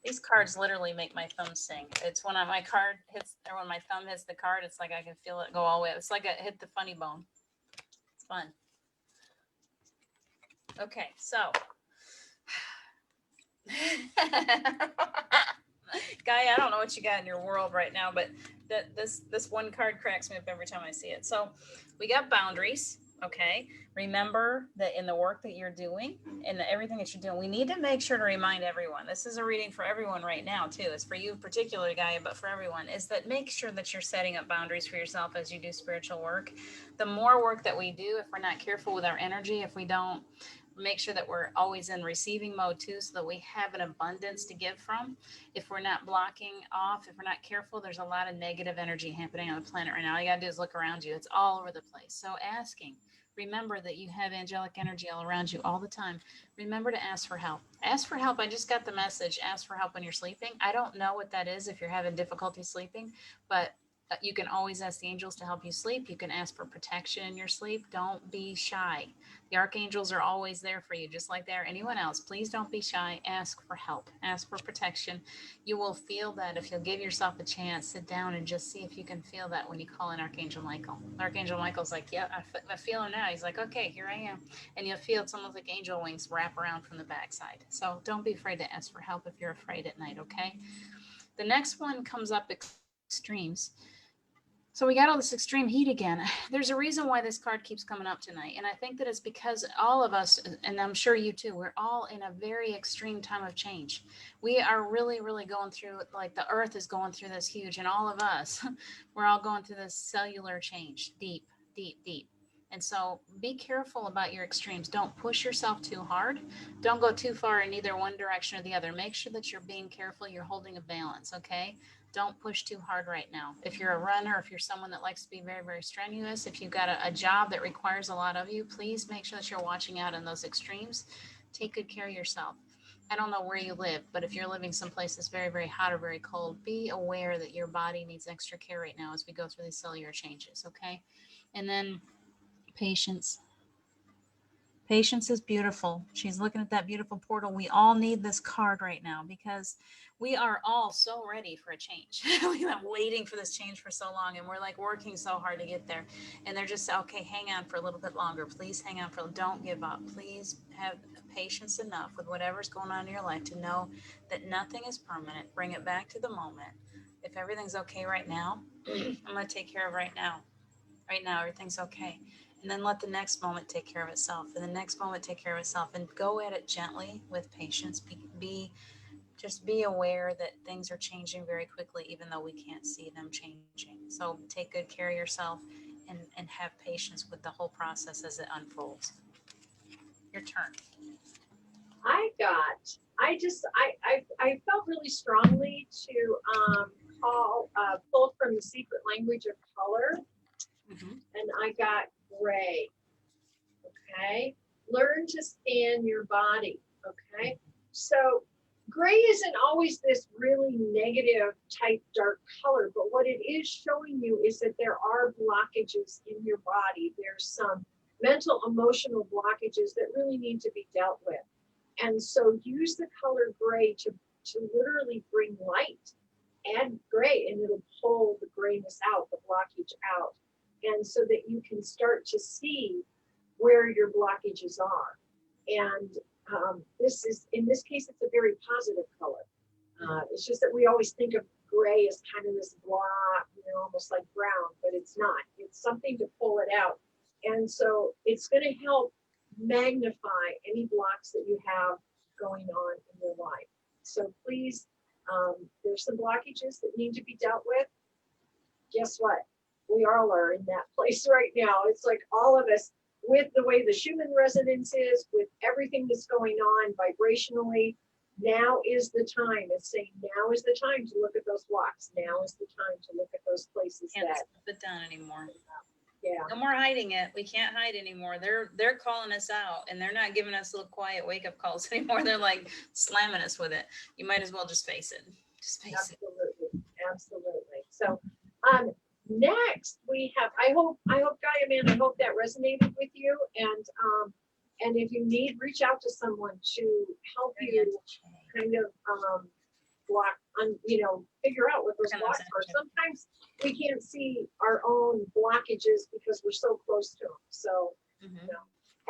These cards literally make my thumb sing. It's when my card hits, or when my thumb hits the card, it's like I can feel it go all the way. It's like it hit the funny bone. It's fun. Okay, so. Guy, I don't know what you got in your world right now, but this one card cracks me up every time I see it. So we got boundaries. Okay. Remember that in the work that you're doing and everything that you're doing, we need to make sure to remind everyone. This is a reading for everyone right now, too. It's for you particularly, Gaia, but for everyone, is that make sure that you're setting up boundaries for yourself as you do spiritual work. The more work that we do, if we're not careful with our energy, if we don't make sure that we're always in receiving mode too, so that we have an abundance to give from. If we're not blocking off, if we're not careful, there's a lot of negative energy happening on the planet right now. All you gotta do is look around you. It's all over the place. So asking, remember that you have angelic energy all around you all the time. Remember to ask for help. Ask for help. I just got the message, ask for help when you're sleeping. I don't know what that is if you're having difficulty sleeping, but you can always ask the angels to help you sleep. You can ask for protection in your sleep. Don't be shy. The archangels are always there for you, just like they are anyone else. Please don't be shy. Ask for help. Ask for protection. You will feel that if you'll give yourself a chance. Sit down and just see if you can feel that when you call in Archangel Michael. Archangel Michael's like, yeah, I feel him now. He's like, okay, here I am. And you'll feel it's almost like angel wings wrap around from the backside. So don't be afraid to ask for help if you're afraid at night, okay? The next one comes up extremes. So we got all this extreme heat again. There's a reason why this card keeps coming up tonight. And I think that it's because all of us, and I'm sure you too, we're all in a very extreme time of change. We are really, really going through, like the earth is going through this huge, and all of us, we're all going through this cellular change, deep, deep, deep. And so be careful about your extremes. Don't push yourself too hard. Don't go too far in either one direction or the other. Make sure that you're being careful. You're holding a balance, okay? Don't push too hard right now. If you're a runner, if you're someone that likes to be very, very strenuous, if you've got a job that requires a lot of you, please make sure that you're watching out in those extremes. Take good care of yourself. I don't know where you live, but if you're living someplace that's very, very hot or very cold, be aware that your body needs extra care right now as we go through these cellular changes, okay? And then patience. Patience is beautiful. She's looking at that beautiful portal. We all need this card right now because we are all so ready for a change. We've been waiting for this change for so long and we're like working so hard to get there. And they're just, okay, hang on for a little bit longer. Please hang on for, don't give up. Please have patience enough with whatever's going on in your life to know that nothing is permanent. Bring it back to the moment. If everything's okay right now, I'm going to take care of right now. Right now, everything's okay. And then let the next moment take care of itself, and the next moment take care of itself, and go at it gently with patience. Just be aware that things are changing very quickly, even though we can't see them changing. So take good care of yourself and have patience with the whole process as it unfolds. Your turn. I felt really strongly to pull from the secret language of color, and I got gray. Okay, learn to scan your body. Okay, so gray isn't always this really negative type dark color, but what it is showing you is that there are blockages in your body. There's some mental, emotional blockages that really need to be dealt with. And so use the color gray to literally bring light. Add gray and it'll pull the grayness out, the blockage out. And so that you can start to see where your blockages are. And in this case, it's a very positive color. It's just that we always think of gray as kind of this blah, almost like brown, but it's not. It's something to pull it out. And so it's going to help magnify any blocks that you have going on in your life. So please, there's some blockages that need to be dealt with. Guess what? We all are in that place right now. It's like all of us, with the way the Schumann resonance is, with everything that's going on vibrationally, now is the time. It's saying now is the time to look at those blocks. Now is the time to look at those places. Can't slip it down anymore. Yeah. No more hiding it. We can't hide anymore. They're calling us out, and they're not giving us little quiet wake up calls anymore. They're like slamming us with it. You might as well just face it. Just face it. Absolutely. So, next we have. I hope, Gaia Man. I hope that resonated with you. And if you need, reach out to someone to help you kind of block, figure out what those blocks are. Sometimes we can't see our own blockages because we're so close to them. So,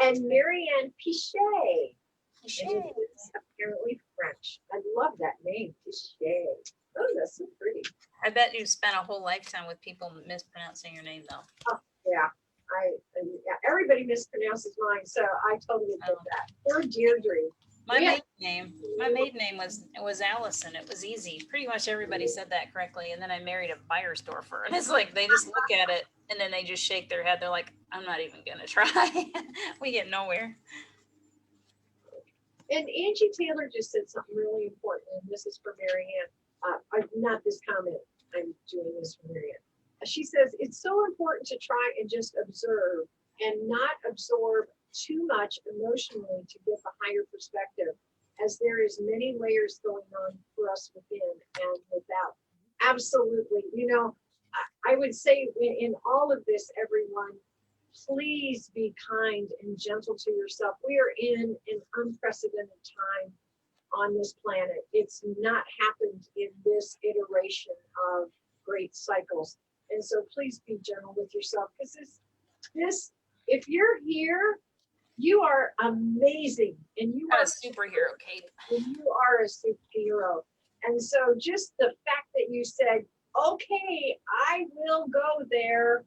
And Marianne Pichet. Pichet is apparently French. I love that name, Pichet. Oh, that's so pretty. I bet you spent a whole lifetime with people mispronouncing your name, though. Oh, yeah. Everybody mispronounces mine, so I totally get that. Or Deirdre. My maiden name was Allison. It was easy. Pretty much everybody said that correctly. And then I married a Beiersdorfer. And it's like they just look at it and then they just shake their head. They're like, I'm not even gonna try. We get nowhere. And Angie Taylor just said something really important, and this is for Marianne. Not this comment. I'm doing this for Marianne. She says it's so important to try and just observe and not absorb too much emotionally to get the higher perspective, as there is many layers going on for us within and without. Absolutely. I would say in all of this, everyone, please be kind and gentle to yourself. We are in an unprecedented time on this planet. It's not happened in this iteration of great cycles. And so please be gentle with yourself, because this, if you're here, you are amazing, and you Got are a superhero cape. And you are a superhero. And so just the fact that you said, okay, I will go there,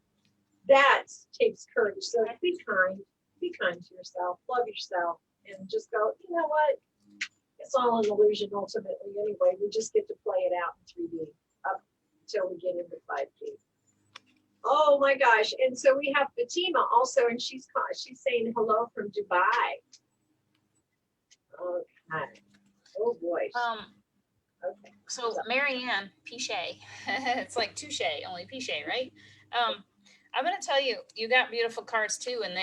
that takes courage. So be kind to yourself, love yourself, and just go, you know what? It's all an illusion ultimately anyway. We just get to play it out in 3D up until we get into 5D. Oh my gosh. And so we have Fatima also, and she's saying hello from Dubai. Okay. Oh boy. Okay. So Marianne Pichet, it's like touche, only Pichet, right? I'm going to tell you, you got beautiful cards too, and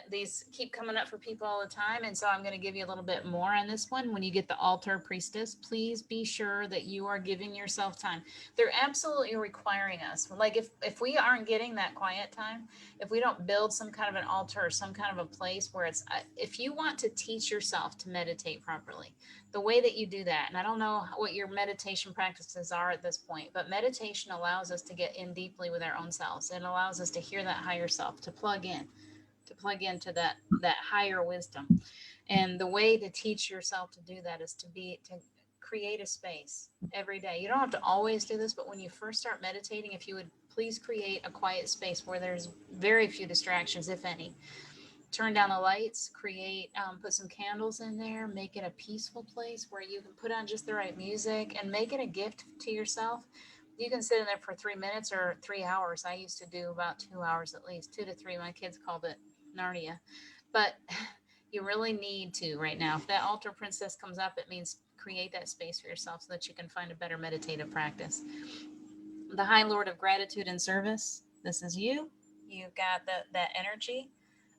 these keep coming up for people all the time. And so I'm going to give you a little bit more on this one. When you get the altar priestess, please be sure that you are giving yourself time. They're absolutely requiring us. Like if we aren't getting that quiet time, if we don't build some kind of an altar or some kind of a place where it's, if you want to teach yourself to meditate properly, the way that you do that, and I don't know what your meditation practices are at this point, but meditation allows us to get in deeply with our own selves. It allows us to hear that higher self, to plug into that higher wisdom. And the way to teach yourself to do that is to create a space every day. You don't have to always do this, but when you first start meditating, if you would please create a quiet space where there's very few distractions, if any. Turn down the lights, create, put some candles in there, make it a peaceful place where you can put on just the right music and make it a gift to yourself. You can sit in there for 3 minutes or 3 hours. I used to do about 2 hours at least, 2 to 3. My kids called it Narnia. But you really need to right now. If that altar princess comes up, it means create that space for yourself so that you can find a better meditative practice. The High Lord of Gratitude and Service, this is you. You've got that energy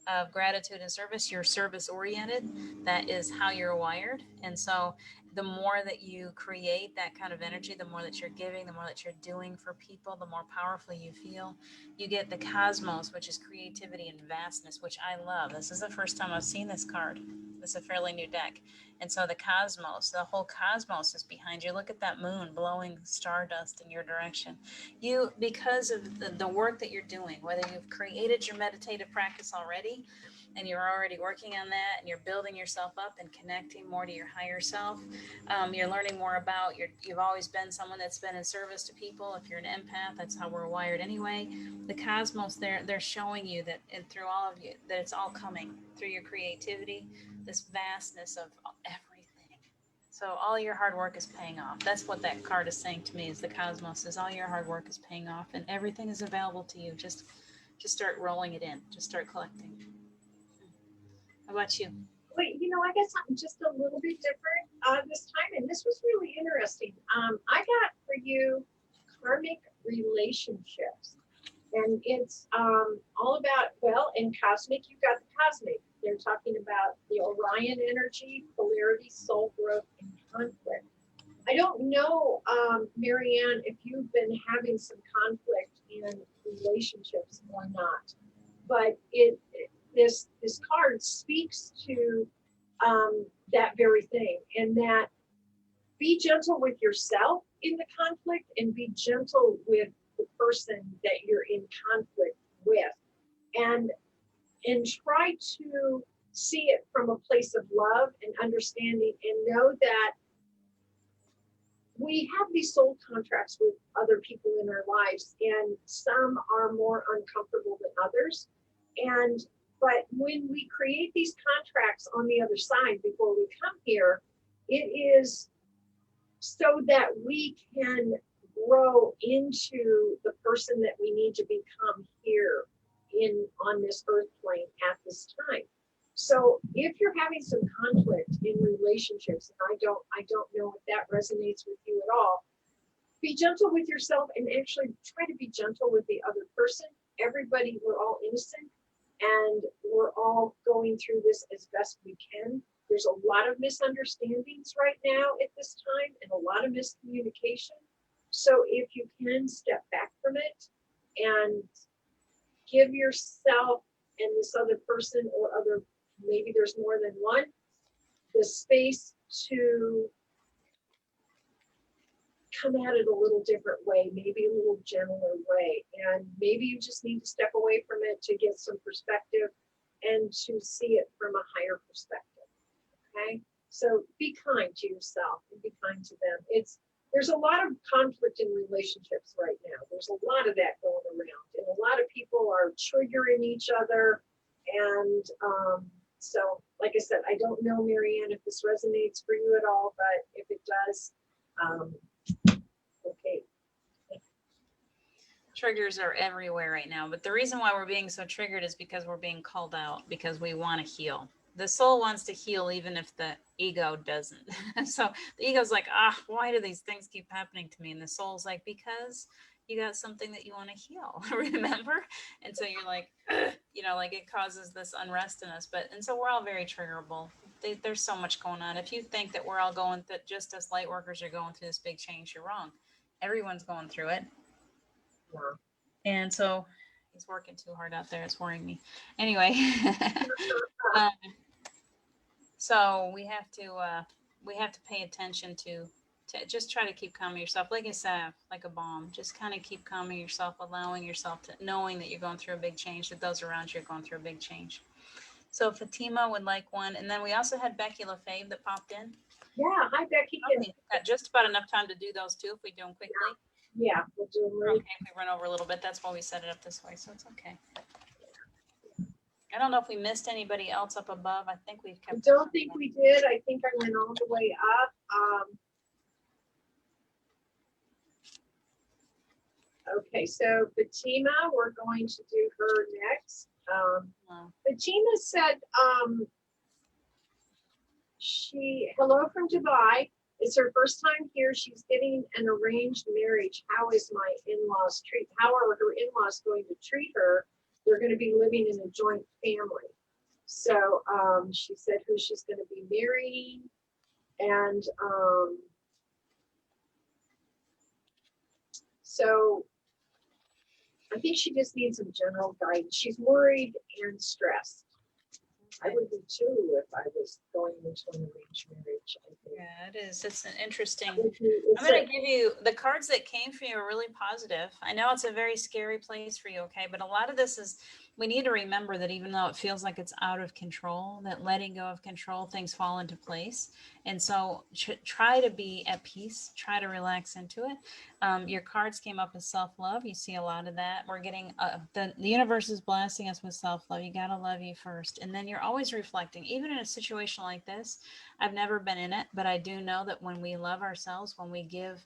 of gratitude and service. You're service oriented. That is how you're wired. And so the more that you create that kind of energy, the more that you're giving, the more that you're doing for people, the more powerfully you feel. You get the cosmos, which is creativity and vastness, which I love. This is the first time I've seen this card. It's a fairly new deck. And so the cosmos, the whole cosmos is behind you. Look at that moon blowing stardust in your direction. You, because of the work that you're doing, whether you've created your meditative practice already and you're already working on that and you're building yourself up and connecting more to your higher self, you're learning more about you've always been someone that's been in service to people. If you're an empath, that's how we're wired anyway. The cosmos, they're showing you that, and through all of you, that it's all coming through your creativity, this vastness of everything. So all your hard work is paying off. That's what that card is saying to me, is the cosmos is all your hard work is paying off and everything is available to you. Just start rolling it in. Just start collecting. How about you? Wait, I got something just a little bit different this time, and this was really interesting. I got for you karmic relationships, and it's all about, well, in cosmic, you've got the cosmic. They're talking about the Orion energy, polarity, soul growth, and conflict. I don't know, Marianne, if you've been having some conflict in relationships or not, but this card speaks to that very thing, and that be gentle with yourself in the conflict and be gentle with the person that you're in conflict with, and try to see it from a place of love and understanding, and know that we have these soul contracts with other people in our lives, and some are more uncomfortable than others. But when we create these contracts on the other side before we come here, it is so that we can grow into the person that we need to become here on this earth plane at this time. So if you're having some conflict in relationships, and I don't know if that resonates with you at all, be gentle with yourself and actually try to be gentle with the other person. Everybody, we're all innocent, and we're all going through this as best we can. There's a lot of misunderstandings right now at this time, and a lot of miscommunication. So if you can step back from it and give yourself and this other person, or other, maybe there's more than one, the space to come at it a little different way, maybe a little gentler way. And maybe you just need to step away from it to get some perspective and to see it from a higher perspective. Okay? So be kind to yourself and be kind to them. There's a lot of conflict in relationships right now. There's a lot of that going around, and a lot of people are triggering each other. And so, like I said, I don't know, Marianne, if this resonates for you at all, but if it does, okay. Triggers are everywhere right now, but the reason why we're being so triggered is because we're being called out, because we want to heal. The soul wants to heal even if the ego doesn't. So the ego's like, why do these things keep happening to me? And the soul's like, because you got something that you want to heal, remember? And so you're like, like it causes this unrest in us. And so we're all very triggerable. There's so much going on. If you think that we're all going, that just as light workers are going through this big change, you're wrong. Everyone's going through it. Yeah. And so he's working too hard out there. It's worrying me. Anyway, um, so we have to pay attention to just try to keep calming yourself, like I said, like a bomb. Just kind of keep calming yourself, allowing yourself to, knowing that you're going through a big change, that those around you are going through a big change. So Fatima would like one, and then we also had Becky LaFave that popped in. Yeah. Hi, Becky. Okay, got just about enough time to do those two if we do them quickly. Yeah, we'll do them really. Okay, if we run over a little bit, that's why we set it up this way, so it's okay. I don't know if we missed anybody else up above. I think we've kept. I don't think we did. I think I went all the way up. Okay, so Fatima, we're going to do her next. Fatima said hello from Dubai. It's her first time here. She's getting an arranged marriage. How is my in-laws treat? How are her in-laws going to treat her? They're going to be living in a joint family. So she said who she's going to be marrying, and so I think she just needs some general guidance. She's worried and stressed. I would be too if I was going into an arranged marriage. I think. Yeah, it is. It's an interesting. I'm going to give you the cards that came for you are really positive. I know it's a very scary place for you, okay? But a lot of this is, we need to remember that even though it feels like it's out of control, that letting go of control, things fall into place. And so try to be at peace, try to relax into it. Your cards came up as self-love. You see a lot of that. We're getting, the universe is blessing us with self-love. You got to love you first. And then you're always reflecting, even in a situation like this. I've never been in it, but I do know that when we love ourselves, when we give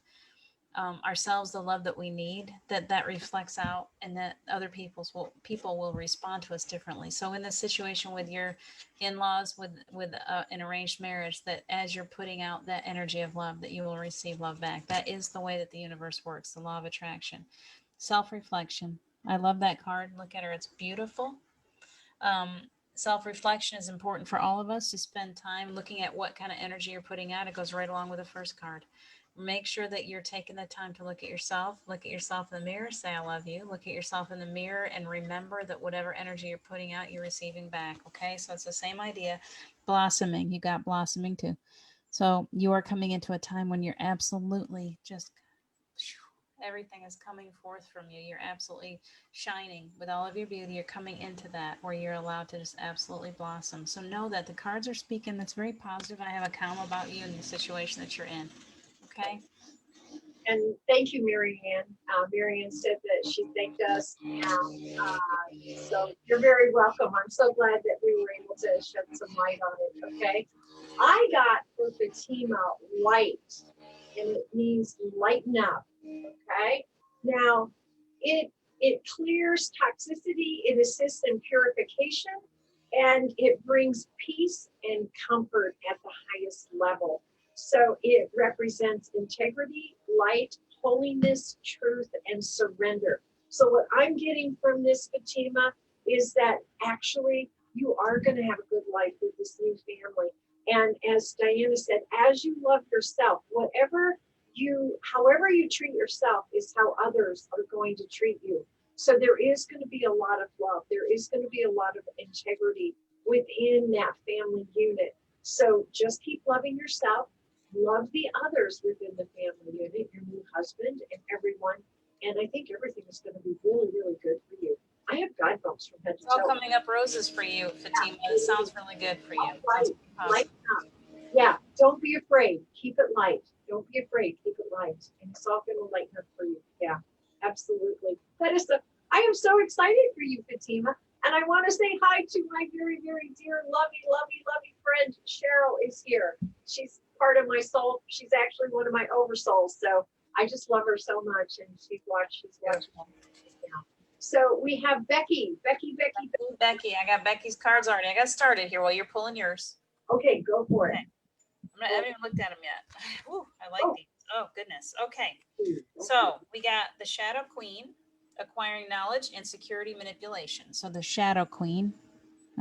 ourselves the love that we need, that reflects out, and that other people will respond to us differently. So in this situation with your in-laws, with an arranged marriage, that as you're putting out that energy of love, that you will receive love back. That is the way that the universe works, the law of attraction. Self-reflection. I love that card. Look at her. It's beautiful. Self-reflection is important for all of us, to spend time looking at what kind of energy you're putting out. It goes right along with the first card. Make sure that you're taking the time to look at yourself in the mirror, say I love you, look at yourself in the mirror, and remember that whatever energy you're putting out, you're receiving back. Okay, so it's the same idea. Blossoming, you got blossoming too. So you are coming into a time when you're absolutely just, everything is coming forth from you. You're absolutely shining with all of your beauty. You're coming into that where you're allowed to just absolutely blossom. So know that the cards are speaking. That's very positive. I have a calm about you and the situation that you're in. Okay. And thank you, Marianne. Marianne said that she thanked us. So you're very welcome. I'm so glad that we were able to shed some light on it. Okay. I got for Fatima light, and it means lighten up. Okay. Now, it clears toxicity, it assists in purification, and it brings peace and comfort at the highest level. So it represents integrity, light, holiness, truth, and surrender. So what I'm getting from this, Fatima, is that actually you are going to have a good life with this new family. And as Diana said, as you love yourself, however you treat yourself is how others are going to treat you. So there is going to be a lot of love. There is going to be a lot of integrity within that family unit. So just keep loving yourself. Love the others within the family unit, your new husband and everyone. And I think everything is going to be really, really good for you. I have God bumps from head to toe. It's all coming up roses for you, Fatima. Yeah. It sounds really good for you. Light up. Yeah, don't be afraid. Keep it light. Don't be afraid. Keep it light. And it's all going to lighten up for you. Yeah, absolutely. I am so excited for you, Fatima. And I want to say hi to my very, very dear, lovey friend, Jeryl is here. She's part of my soul. She's actually one of my oversouls. So I just love her so much. And she's watching. Yeah. So we have Becky. Becky. I got Becky's cards already. I got started here while you're pulling yours. Okay, go for it. I haven't even looked at them yet. Ooh, I like these. Oh, goodness. Okay. So we got the Shadow Queen, acquiring knowledge and security manipulation. So the Shadow Queen.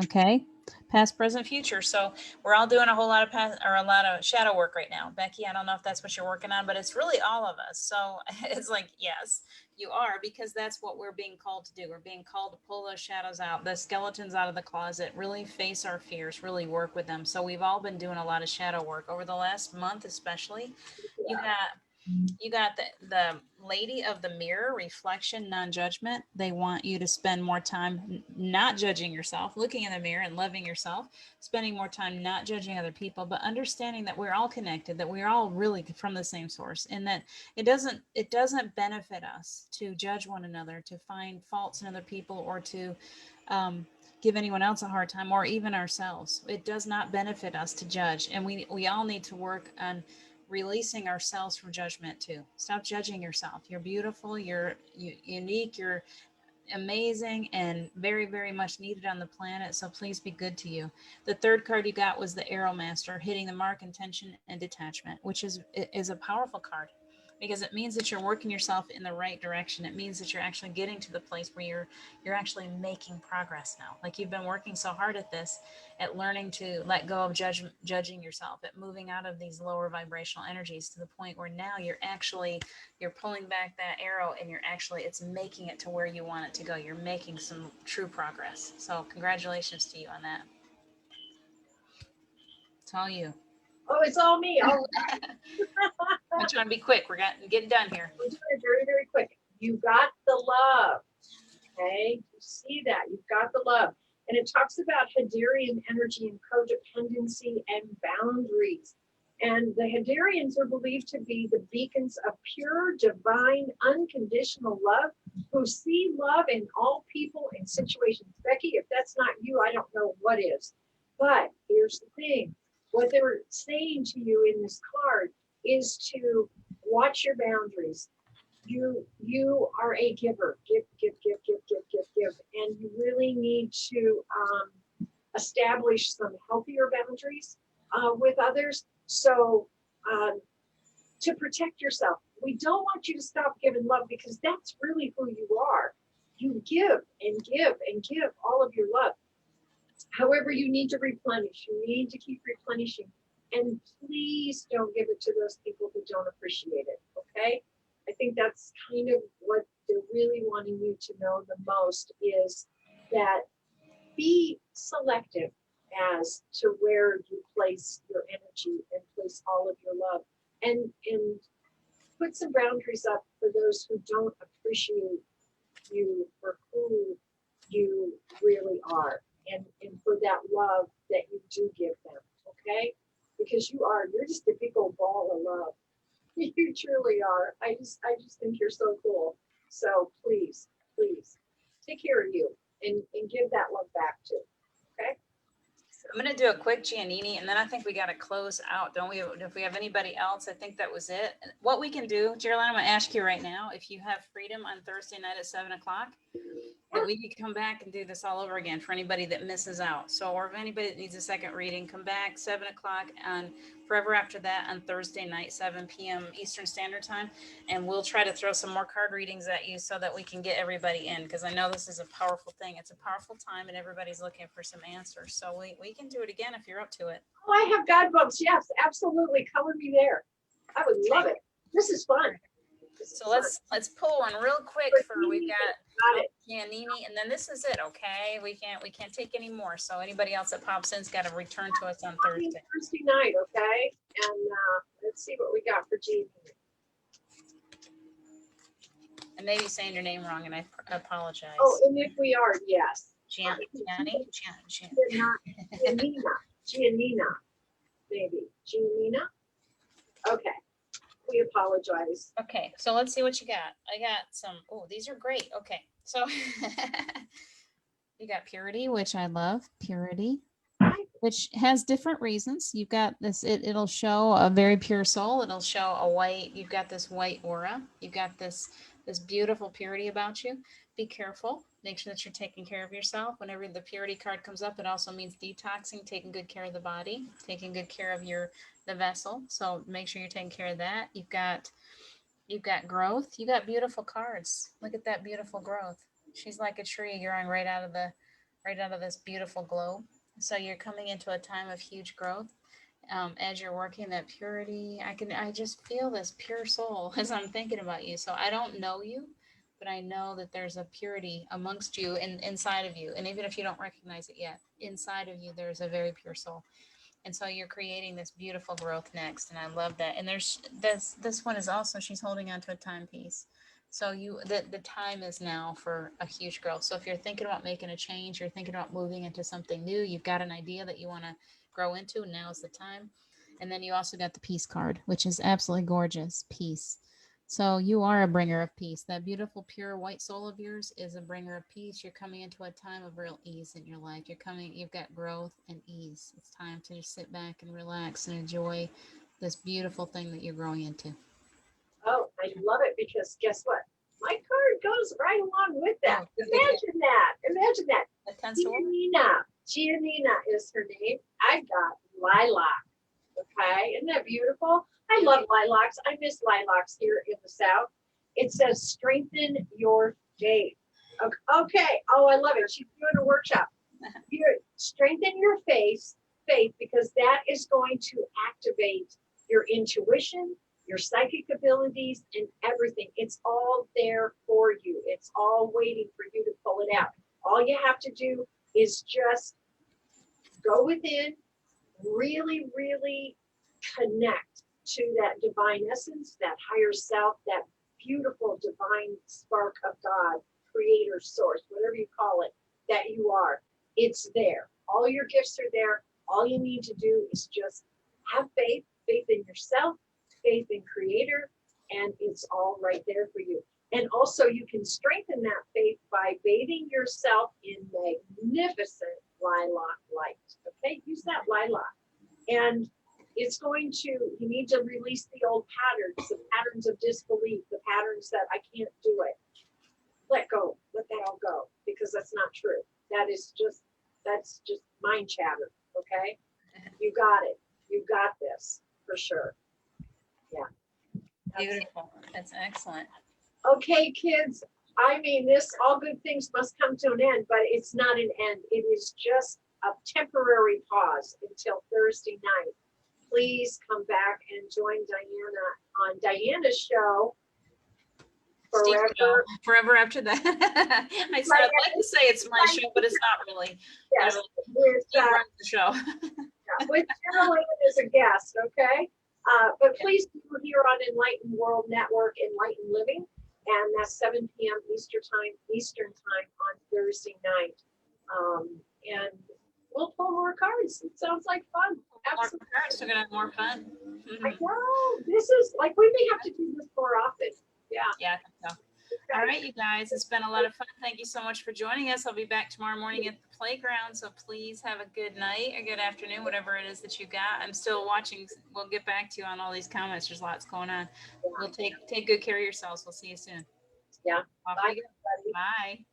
Okay. Past, present, future. So we're all doing a whole lot of past or a lot of shadow work right now. Becky, I don't know if that's what you're working on, but it's really all of us. So it's like, yes, you are, because that's what we're being called to do. We're being called to pull those shadows out, the skeletons out of the closet, really face our fears, really work with them. So we've all been doing a lot of shadow work over the last month, especially. You got the lady of the mirror, reflection, non-judgment. They want you to spend more time not judging yourself, looking in the mirror and loving yourself, spending more time not judging other people, but understanding that we're all connected, that we're all really from the same source, and that it doesn't benefit us to judge one another, to find faults in other people, or to give anyone else a hard time, or even ourselves. It does not benefit us to judge, and we all need to work on releasing ourselves from judgment too. Stop judging yourself. You're beautiful, you're unique, you're amazing, and very, very much needed on the planet. So please be good to you. The third card you got was the Arrow Master, hitting the mark, intention, and detachment, which is a powerful card, because it means that you're working yourself in the right direction. It means that you're actually getting to the place where you're actually making progress now. Like, you've been working so hard at this, at learning to let go of judging yourself, at moving out of these lower vibrational energies to the point where now you're pulling back that arrow, and it's making it to where you want it to go. You're making some true progress. So congratulations to you on that. It's all you. Oh, it's all me. All right. I'm trying to be quick. We're getting done here. I'm doing it very, very quick. You got the love. Okay. You see that. You've got the love. And it talks about Hadarian energy and codependency and boundaries. And the Hadarians are believed to be the beacons of pure, divine, unconditional love, who see love in all people and situations. Becky, if that's not you, I don't know what is. But here's the thing. What they're saying to you in this card is to watch your boundaries. You are a giver. Give, give, give, give, give, give, give. And you really need to establish some healthier boundaries with others. So to protect yourself, we don't want you to stop giving love, because that's really who you are. You give and give and give all of your love. However, you need to replenish. You need to keep replenishing. And please don't give it to those people who don't appreciate it, okay? I think that's kind of what they're really wanting you to know the most, is that be selective as to where you place your energy and place all of your love. And put some boundaries up for those who don't appreciate you for who you really are, and for that love that you do give them, okay? Because you're just a big old ball of love. You truly are. I just think you're so cool. So please, please take care of you and give that love back too. Okay? I'm going to do a quick Giannini, and then I think we got to close out, don't we? If we have anybody else, I think that was it. What we can do, Jeryl, I'm going to ask you right now, if you have freedom on Thursday night at 7 o'clock, that we can come back and do this all over again for anybody that misses out. So, or if anybody that needs a second reading, come back 7 o'clock and forever after that on Thursday night, 7 p.m. Eastern Standard Time. And we'll try to throw some more card readings at you so that we can get everybody in, because I know this is a powerful thing. It's a powerful time, and everybody's looking for some answers. So we can do it again if you're up to it. Oh, I have God books. Yes, absolutely. Color me there. I would love it. This is fun. So let's pull one real quick we've got Giannini, and then this is it. Okay, we can't take any more. So anybody else that pops in's got to return to us on Thursday. Thursday night, okay? And let's see what we got for Giannini. I may be saying your name wrong, and I apologize. Oh, and if we are, yes. Giannina, maybe. Giannina? Okay. We apologize. Okay, so let's see what you got. I got some, these are great. Okay, so you got purity, which I love. Purity, which has different reasons. You've got this, it'll show a very pure soul. It'll show you've got this white aura. You've got this beautiful purity about you. be careful. Make sure that you're taking care of yourself. Whenever the purity card comes up, it also means detoxing, taking good care of the body, taking good care of the vessel. So make sure you're taking care of that. You've got growth. You got beautiful cards. Look at that beautiful growth. She's like a tree growing right out of this beautiful globe. So you're coming into a time of huge growth. As you're working that purity, I just feel this pure soul as I'm thinking about you. So I don't know you, but I know that there's a purity amongst you and inside of you. And even if you don't recognize it yet, inside of you, there's a very pure soul. And so you're creating this beautiful growth next, and I love that. And there's this one is also, she's holding on to a timepiece. So the time is now for a huge growth. So if you're thinking about making a change, you're thinking about moving into something new, you've got an idea that you want to grow into, now's the time. And then you also got the peace card, which is absolutely gorgeous. Peace. So you are a bringer of peace. That beautiful, pure white soul of yours is a bringer of peace. You're coming into a time of real ease in your life. You've got growth and ease. It's time to just sit back and relax and enjoy this beautiful thing that you're growing into. Oh, I love it because guess what? My card goes right along with that. Oh, Imagine that. Imagine that. that tends to work. Giannina is her name. I got lilac. Okay, isn't that beautiful? I love lilacs. I miss lilacs here in the South. It says strengthen your faith. Okay. Oh, I love it. She's doing a workshop. Strengthen your faith, because that is going to activate your intuition, your psychic abilities, and everything. It's all there for you. It's all waiting for you to pull it out. All you have to do is just go within, really, really connect to that divine essence, that higher self, that beautiful divine spark of God, creator, source, whatever you call it, that you are. It's there. All your gifts are there. All you need to do is just have faith, faith in yourself, faith in creator, and it's all right there for you. And also you can strengthen that faith by bathing yourself in magnificent lilac light. Okay, use that lilac. And it's going to, you need to release the old patterns, the patterns of disbelief, the patterns that I can't do it. Let go, let that all go, because that's not true. That's just mind chatter, okay? You got it. You got this, for sure. Yeah. Beautiful. That's excellent. Okay, kids, I mean, all good things must come to an end, but it's not an end. It is just a temporary pause until Thursday night. Please come back and join Diana on Diana's show. Forever after that. I'd like to say it's my show, but it's not really. Yes, with runs the show. With Jeryl as a guest, okay? But please do here on Enlightened World Network, Enlightened Living, and that's 7 p.m. Eastern time on Thursday night. And we'll pull more cards. It sounds like fun. Absolutely. More cards, we're gonna have more fun. I know. This is like, we may have to do this more often. Yeah. Yeah, I think so. All right, you guys, it's been a lot of fun. Thank you so much for joining us. I'll be back tomorrow morning at the playground, so please have a good night, a good afternoon, whatever it is that you got. I'm still watching. We'll get back to you on all these comments. There's lots going on. We'll take good care of yourselves. We'll see you soon. Yeah. Bye. Bye.